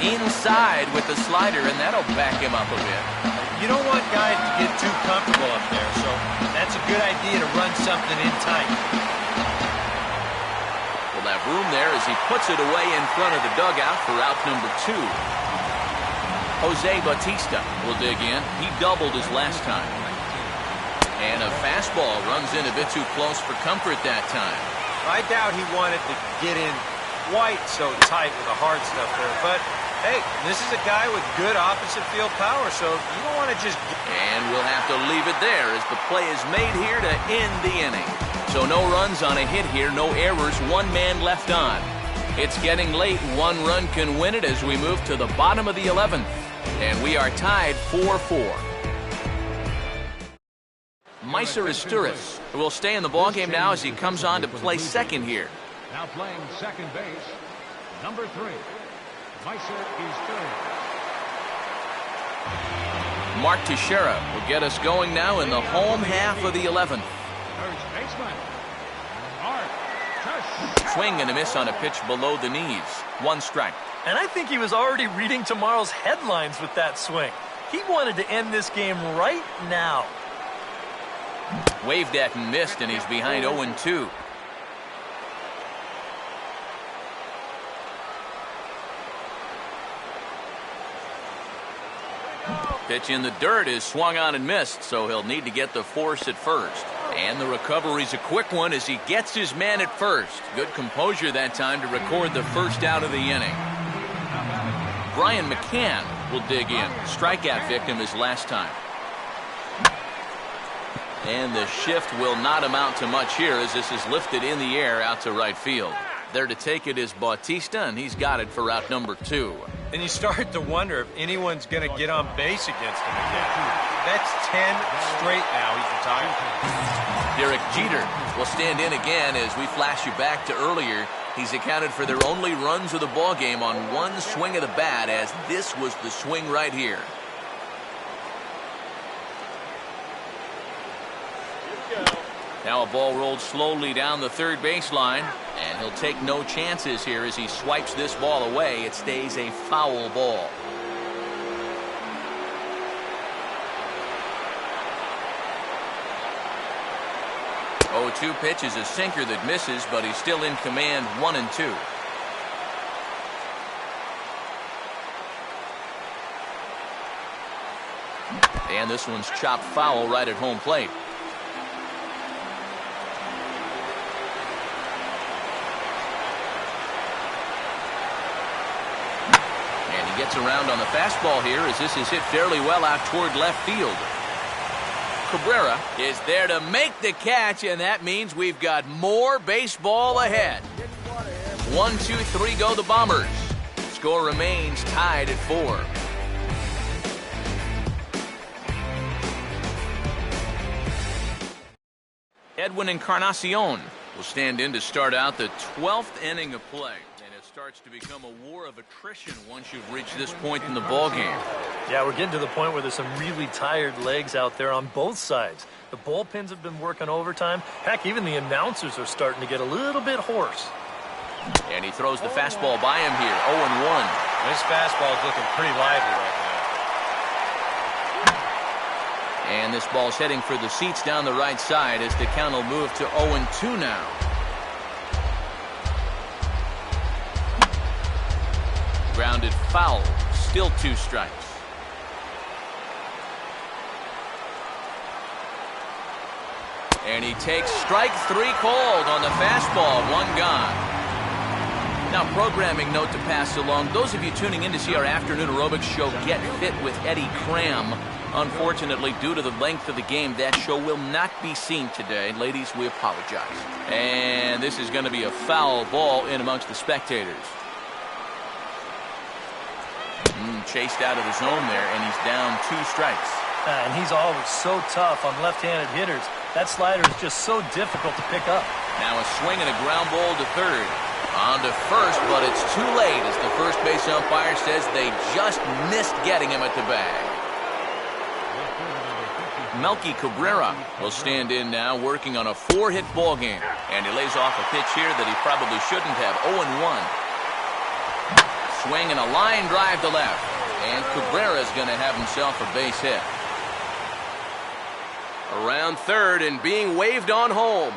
Inside with the slider, and that'll back him up a bit. You don't want guys to get too comfortable up there, so that's a good idea to run something in tight. We'll have room there as he puts it away in front of the dugout for out number 2. Jose Bautista will dig in. He doubled his last time. And a fastball runs in a bit too close for comfort that time. I doubt he wanted to get in quite so tight with the hard stuff there, but hey, this is a guy with good opposite field power, so you don't want to just... And we'll have to leave it there as the play is made here to end the inning. So no runs on a hit here, no errors, 1 man left on. It's getting late. 1 run can win it as we move to the bottom of the 11th. And we are tied 4-4. Meiser Isturiz will stay in the ballgame now as he comes on to play second here. Now playing second base, number 3. Meiser Isturiz. Mark Teixeira will get us going now in the home half of the 11th. First baseman, Mark Teixeira. Swing and a miss on a pitch below the knees. 1 strike. And I think he was already reading tomorrow's headlines with that swing. He wanted to end this game right now. Waved at and missed, and he's behind 0-2. Pitch in the dirt is swung on and missed, so he'll need to get the force at first. And the recovery's a quick one as he gets his man at first. Good composure that time to record the first out of the inning. Brian McCann will dig in. Strikeout victim his last time. And the shift will not amount to much here as this is lifted in the air out to right field. There to take it is Bautista, and he's got it for out number 2. And you start to wonder if anyone's going to get on base against him again. That's 10 straight now. He's retired. Derek Jeter will stand in again as we flash you back to earlier. He's accounted for their only runs of the ballgame on 1 swing of the bat, as this was the swing right here. Now a ball rolled slowly down the third baseline, and he'll take no chances here as he swipes this ball away. It stays a foul ball. Oh, 2 pitch is a sinker that misses, but he's still in command. 1-2. And this one's chopped foul right at home plate. Gets around on the fastball here as this is hit fairly well out toward left field. Cabrera is there to make the catch, and that means we've got more baseball ahead. 1, 2, 3 go the Bombers. Score remains tied at 4. Edwin Encarnacion will stand in to start out the 12th inning of play. Starts to become a war of attrition once you've reached this point in the ballgame. Yeah, we're getting to the point where there's some really tired legs out there on both sides. The bullpens have been working overtime. Heck, even the announcers are starting to get a little bit hoarse. And he throws the fastball by him here, 0-1. This fastball is looking pretty lively right now. And this ball's heading for the seats down the right side as the count will move to 0-2 now. Grounded foul, still 2 strikes. And he takes strike 3 called on the fastball, 1 gone. Now, programming note to pass along. Those of you tuning in to see our afternoon aerobics show Get Fit with Eddie Cram, unfortunately, due to the length of the game, that show will not be seen today. Ladies, we apologize. And this is going to be a foul ball in amongst the spectators. Chased out of the zone there, and he's down 2 strikes. And he's always so tough on left-handed hitters. That slider is just so difficult to pick up. Now a swing and a ground ball to third. On to first, but it's too late as the first base umpire says they just missed getting him at the bag. Melky Cabrera will stand in now, working on a 4-hit ball game. And he lays off a pitch here that he probably shouldn't have. 0-1. Swing and a line drive to left. And Cabrera's going to have himself a base hit. Around third and being waved on home.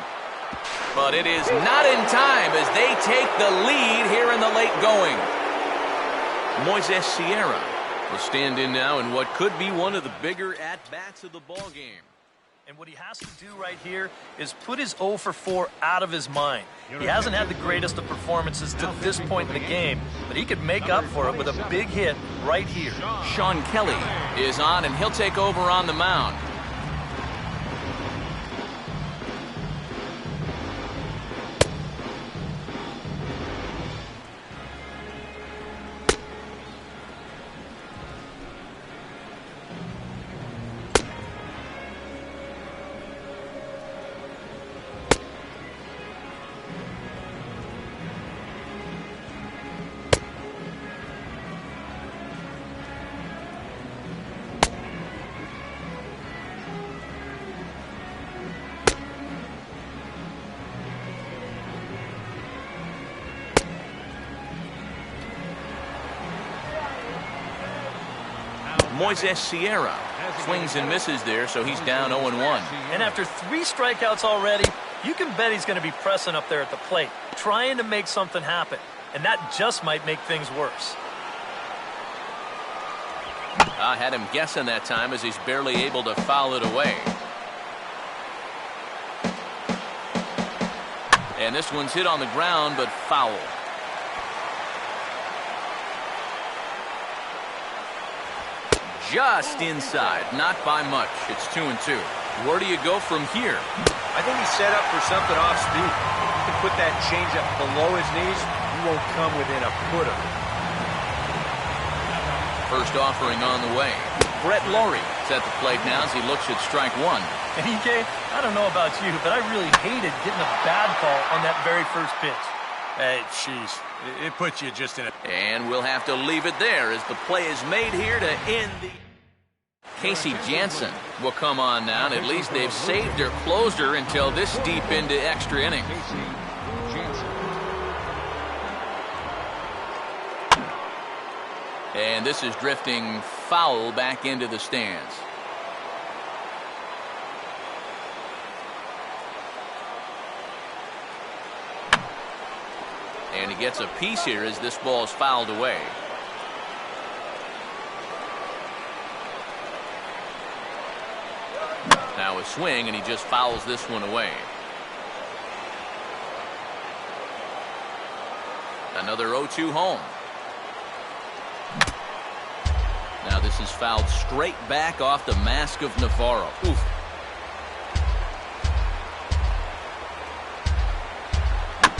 But it is not in time as they take the lead here in the late going. Moises Sierra will stand in now in what could be one of the bigger at-bats of the ball game. And what he has to do right here is put his 0 for 4 out of his mind. He hasn't had the greatest of performances to this point in the game, but he could make up for it with a big hit right here. Sean Kelly is on, and he'll take over on the mound. Moises Sierra swings and misses there, so he's down 0-1. And after 3 strikeouts already, you can bet he's going to be pressing up there at the plate, trying to make something happen. And that just might make things worse. I had him guessing that time as he's barely able to foul it away. And this one's hit on the ground, but foul. Just inside, not by much. It's 2-2. Where do you go from here? I think he's set up for something off speed. You can put that changeup below his knees, you won't come within a foot of it. First offering on the way. Brett Lawrie is at the plate now as he looks at strike 1. And EK, I don't know about you, but I really hated getting a bad call on that very first pitch. Hey, jeez. It puts you just in a... And we'll have to leave it there as the play is made here to end the... Casey Jansen will come on now, and at least they've saved their closer until this deep into extra innings. And this is drifting foul back into the stands. And he gets a piece here as this ball is fouled away. Now a swing, and he just fouls this one away. Another 0-2 home. Now this is fouled straight back off the mask of Navarro. Oof.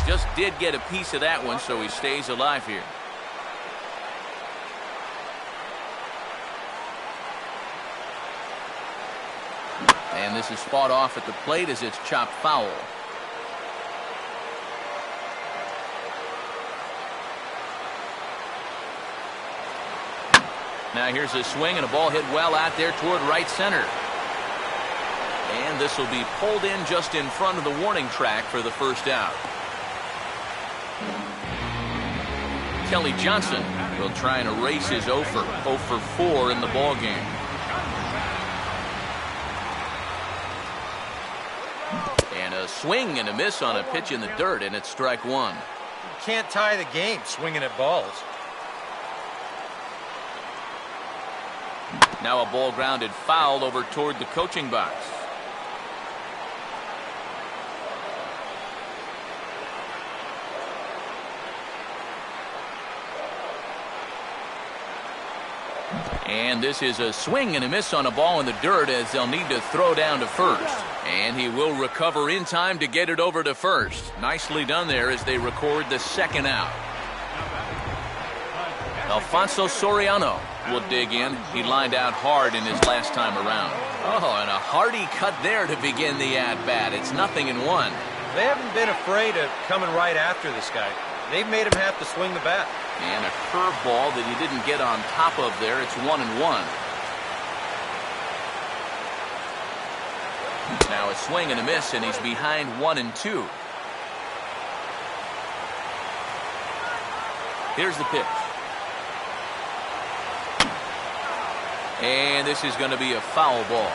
Just did get a piece of that one, so he stays alive here. And this is fought off at the plate as it's chopped foul. Now here's a swing and a ball hit well out there toward right center. And this will be pulled in just in front of the warning track for the first out. Kelly Johnson will try and erase his 0 for 4 in the ball game. And a swing and a miss on a pitch in the dirt, and it's strike 1. You can't tie the game swinging at balls. Now a ball grounded foul over toward the coaching box. And this is a swing and a miss on a ball in the dirt as they'll need to throw down to first. And he will recover in time to get it over to first. Nicely done there as they record the second out. Alfonso Soriano will dig in. He lined out hard in his last time around. Oh, and a hearty cut there to begin the at-bat. It's 0-1. They haven't been afraid of coming right after this guy. They've made him have to swing the bat. And a curveball that he didn't get on top of there. It's 1-1. Now a swing and a miss, and he's behind 1-2. Here's the pitch. And this is going to be a foul ball.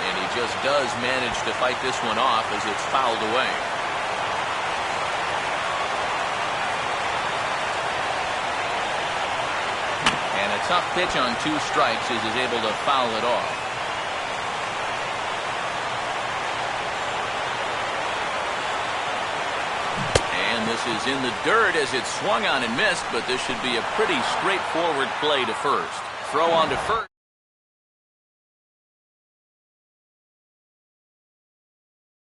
And he just does manage to fight this one off as it's fouled away. And a tough pitch on 2 strikes as he's able to foul it off. And this is in the dirt as it's swung on and missed, but this should be a pretty straightforward play to first. Throw on to first.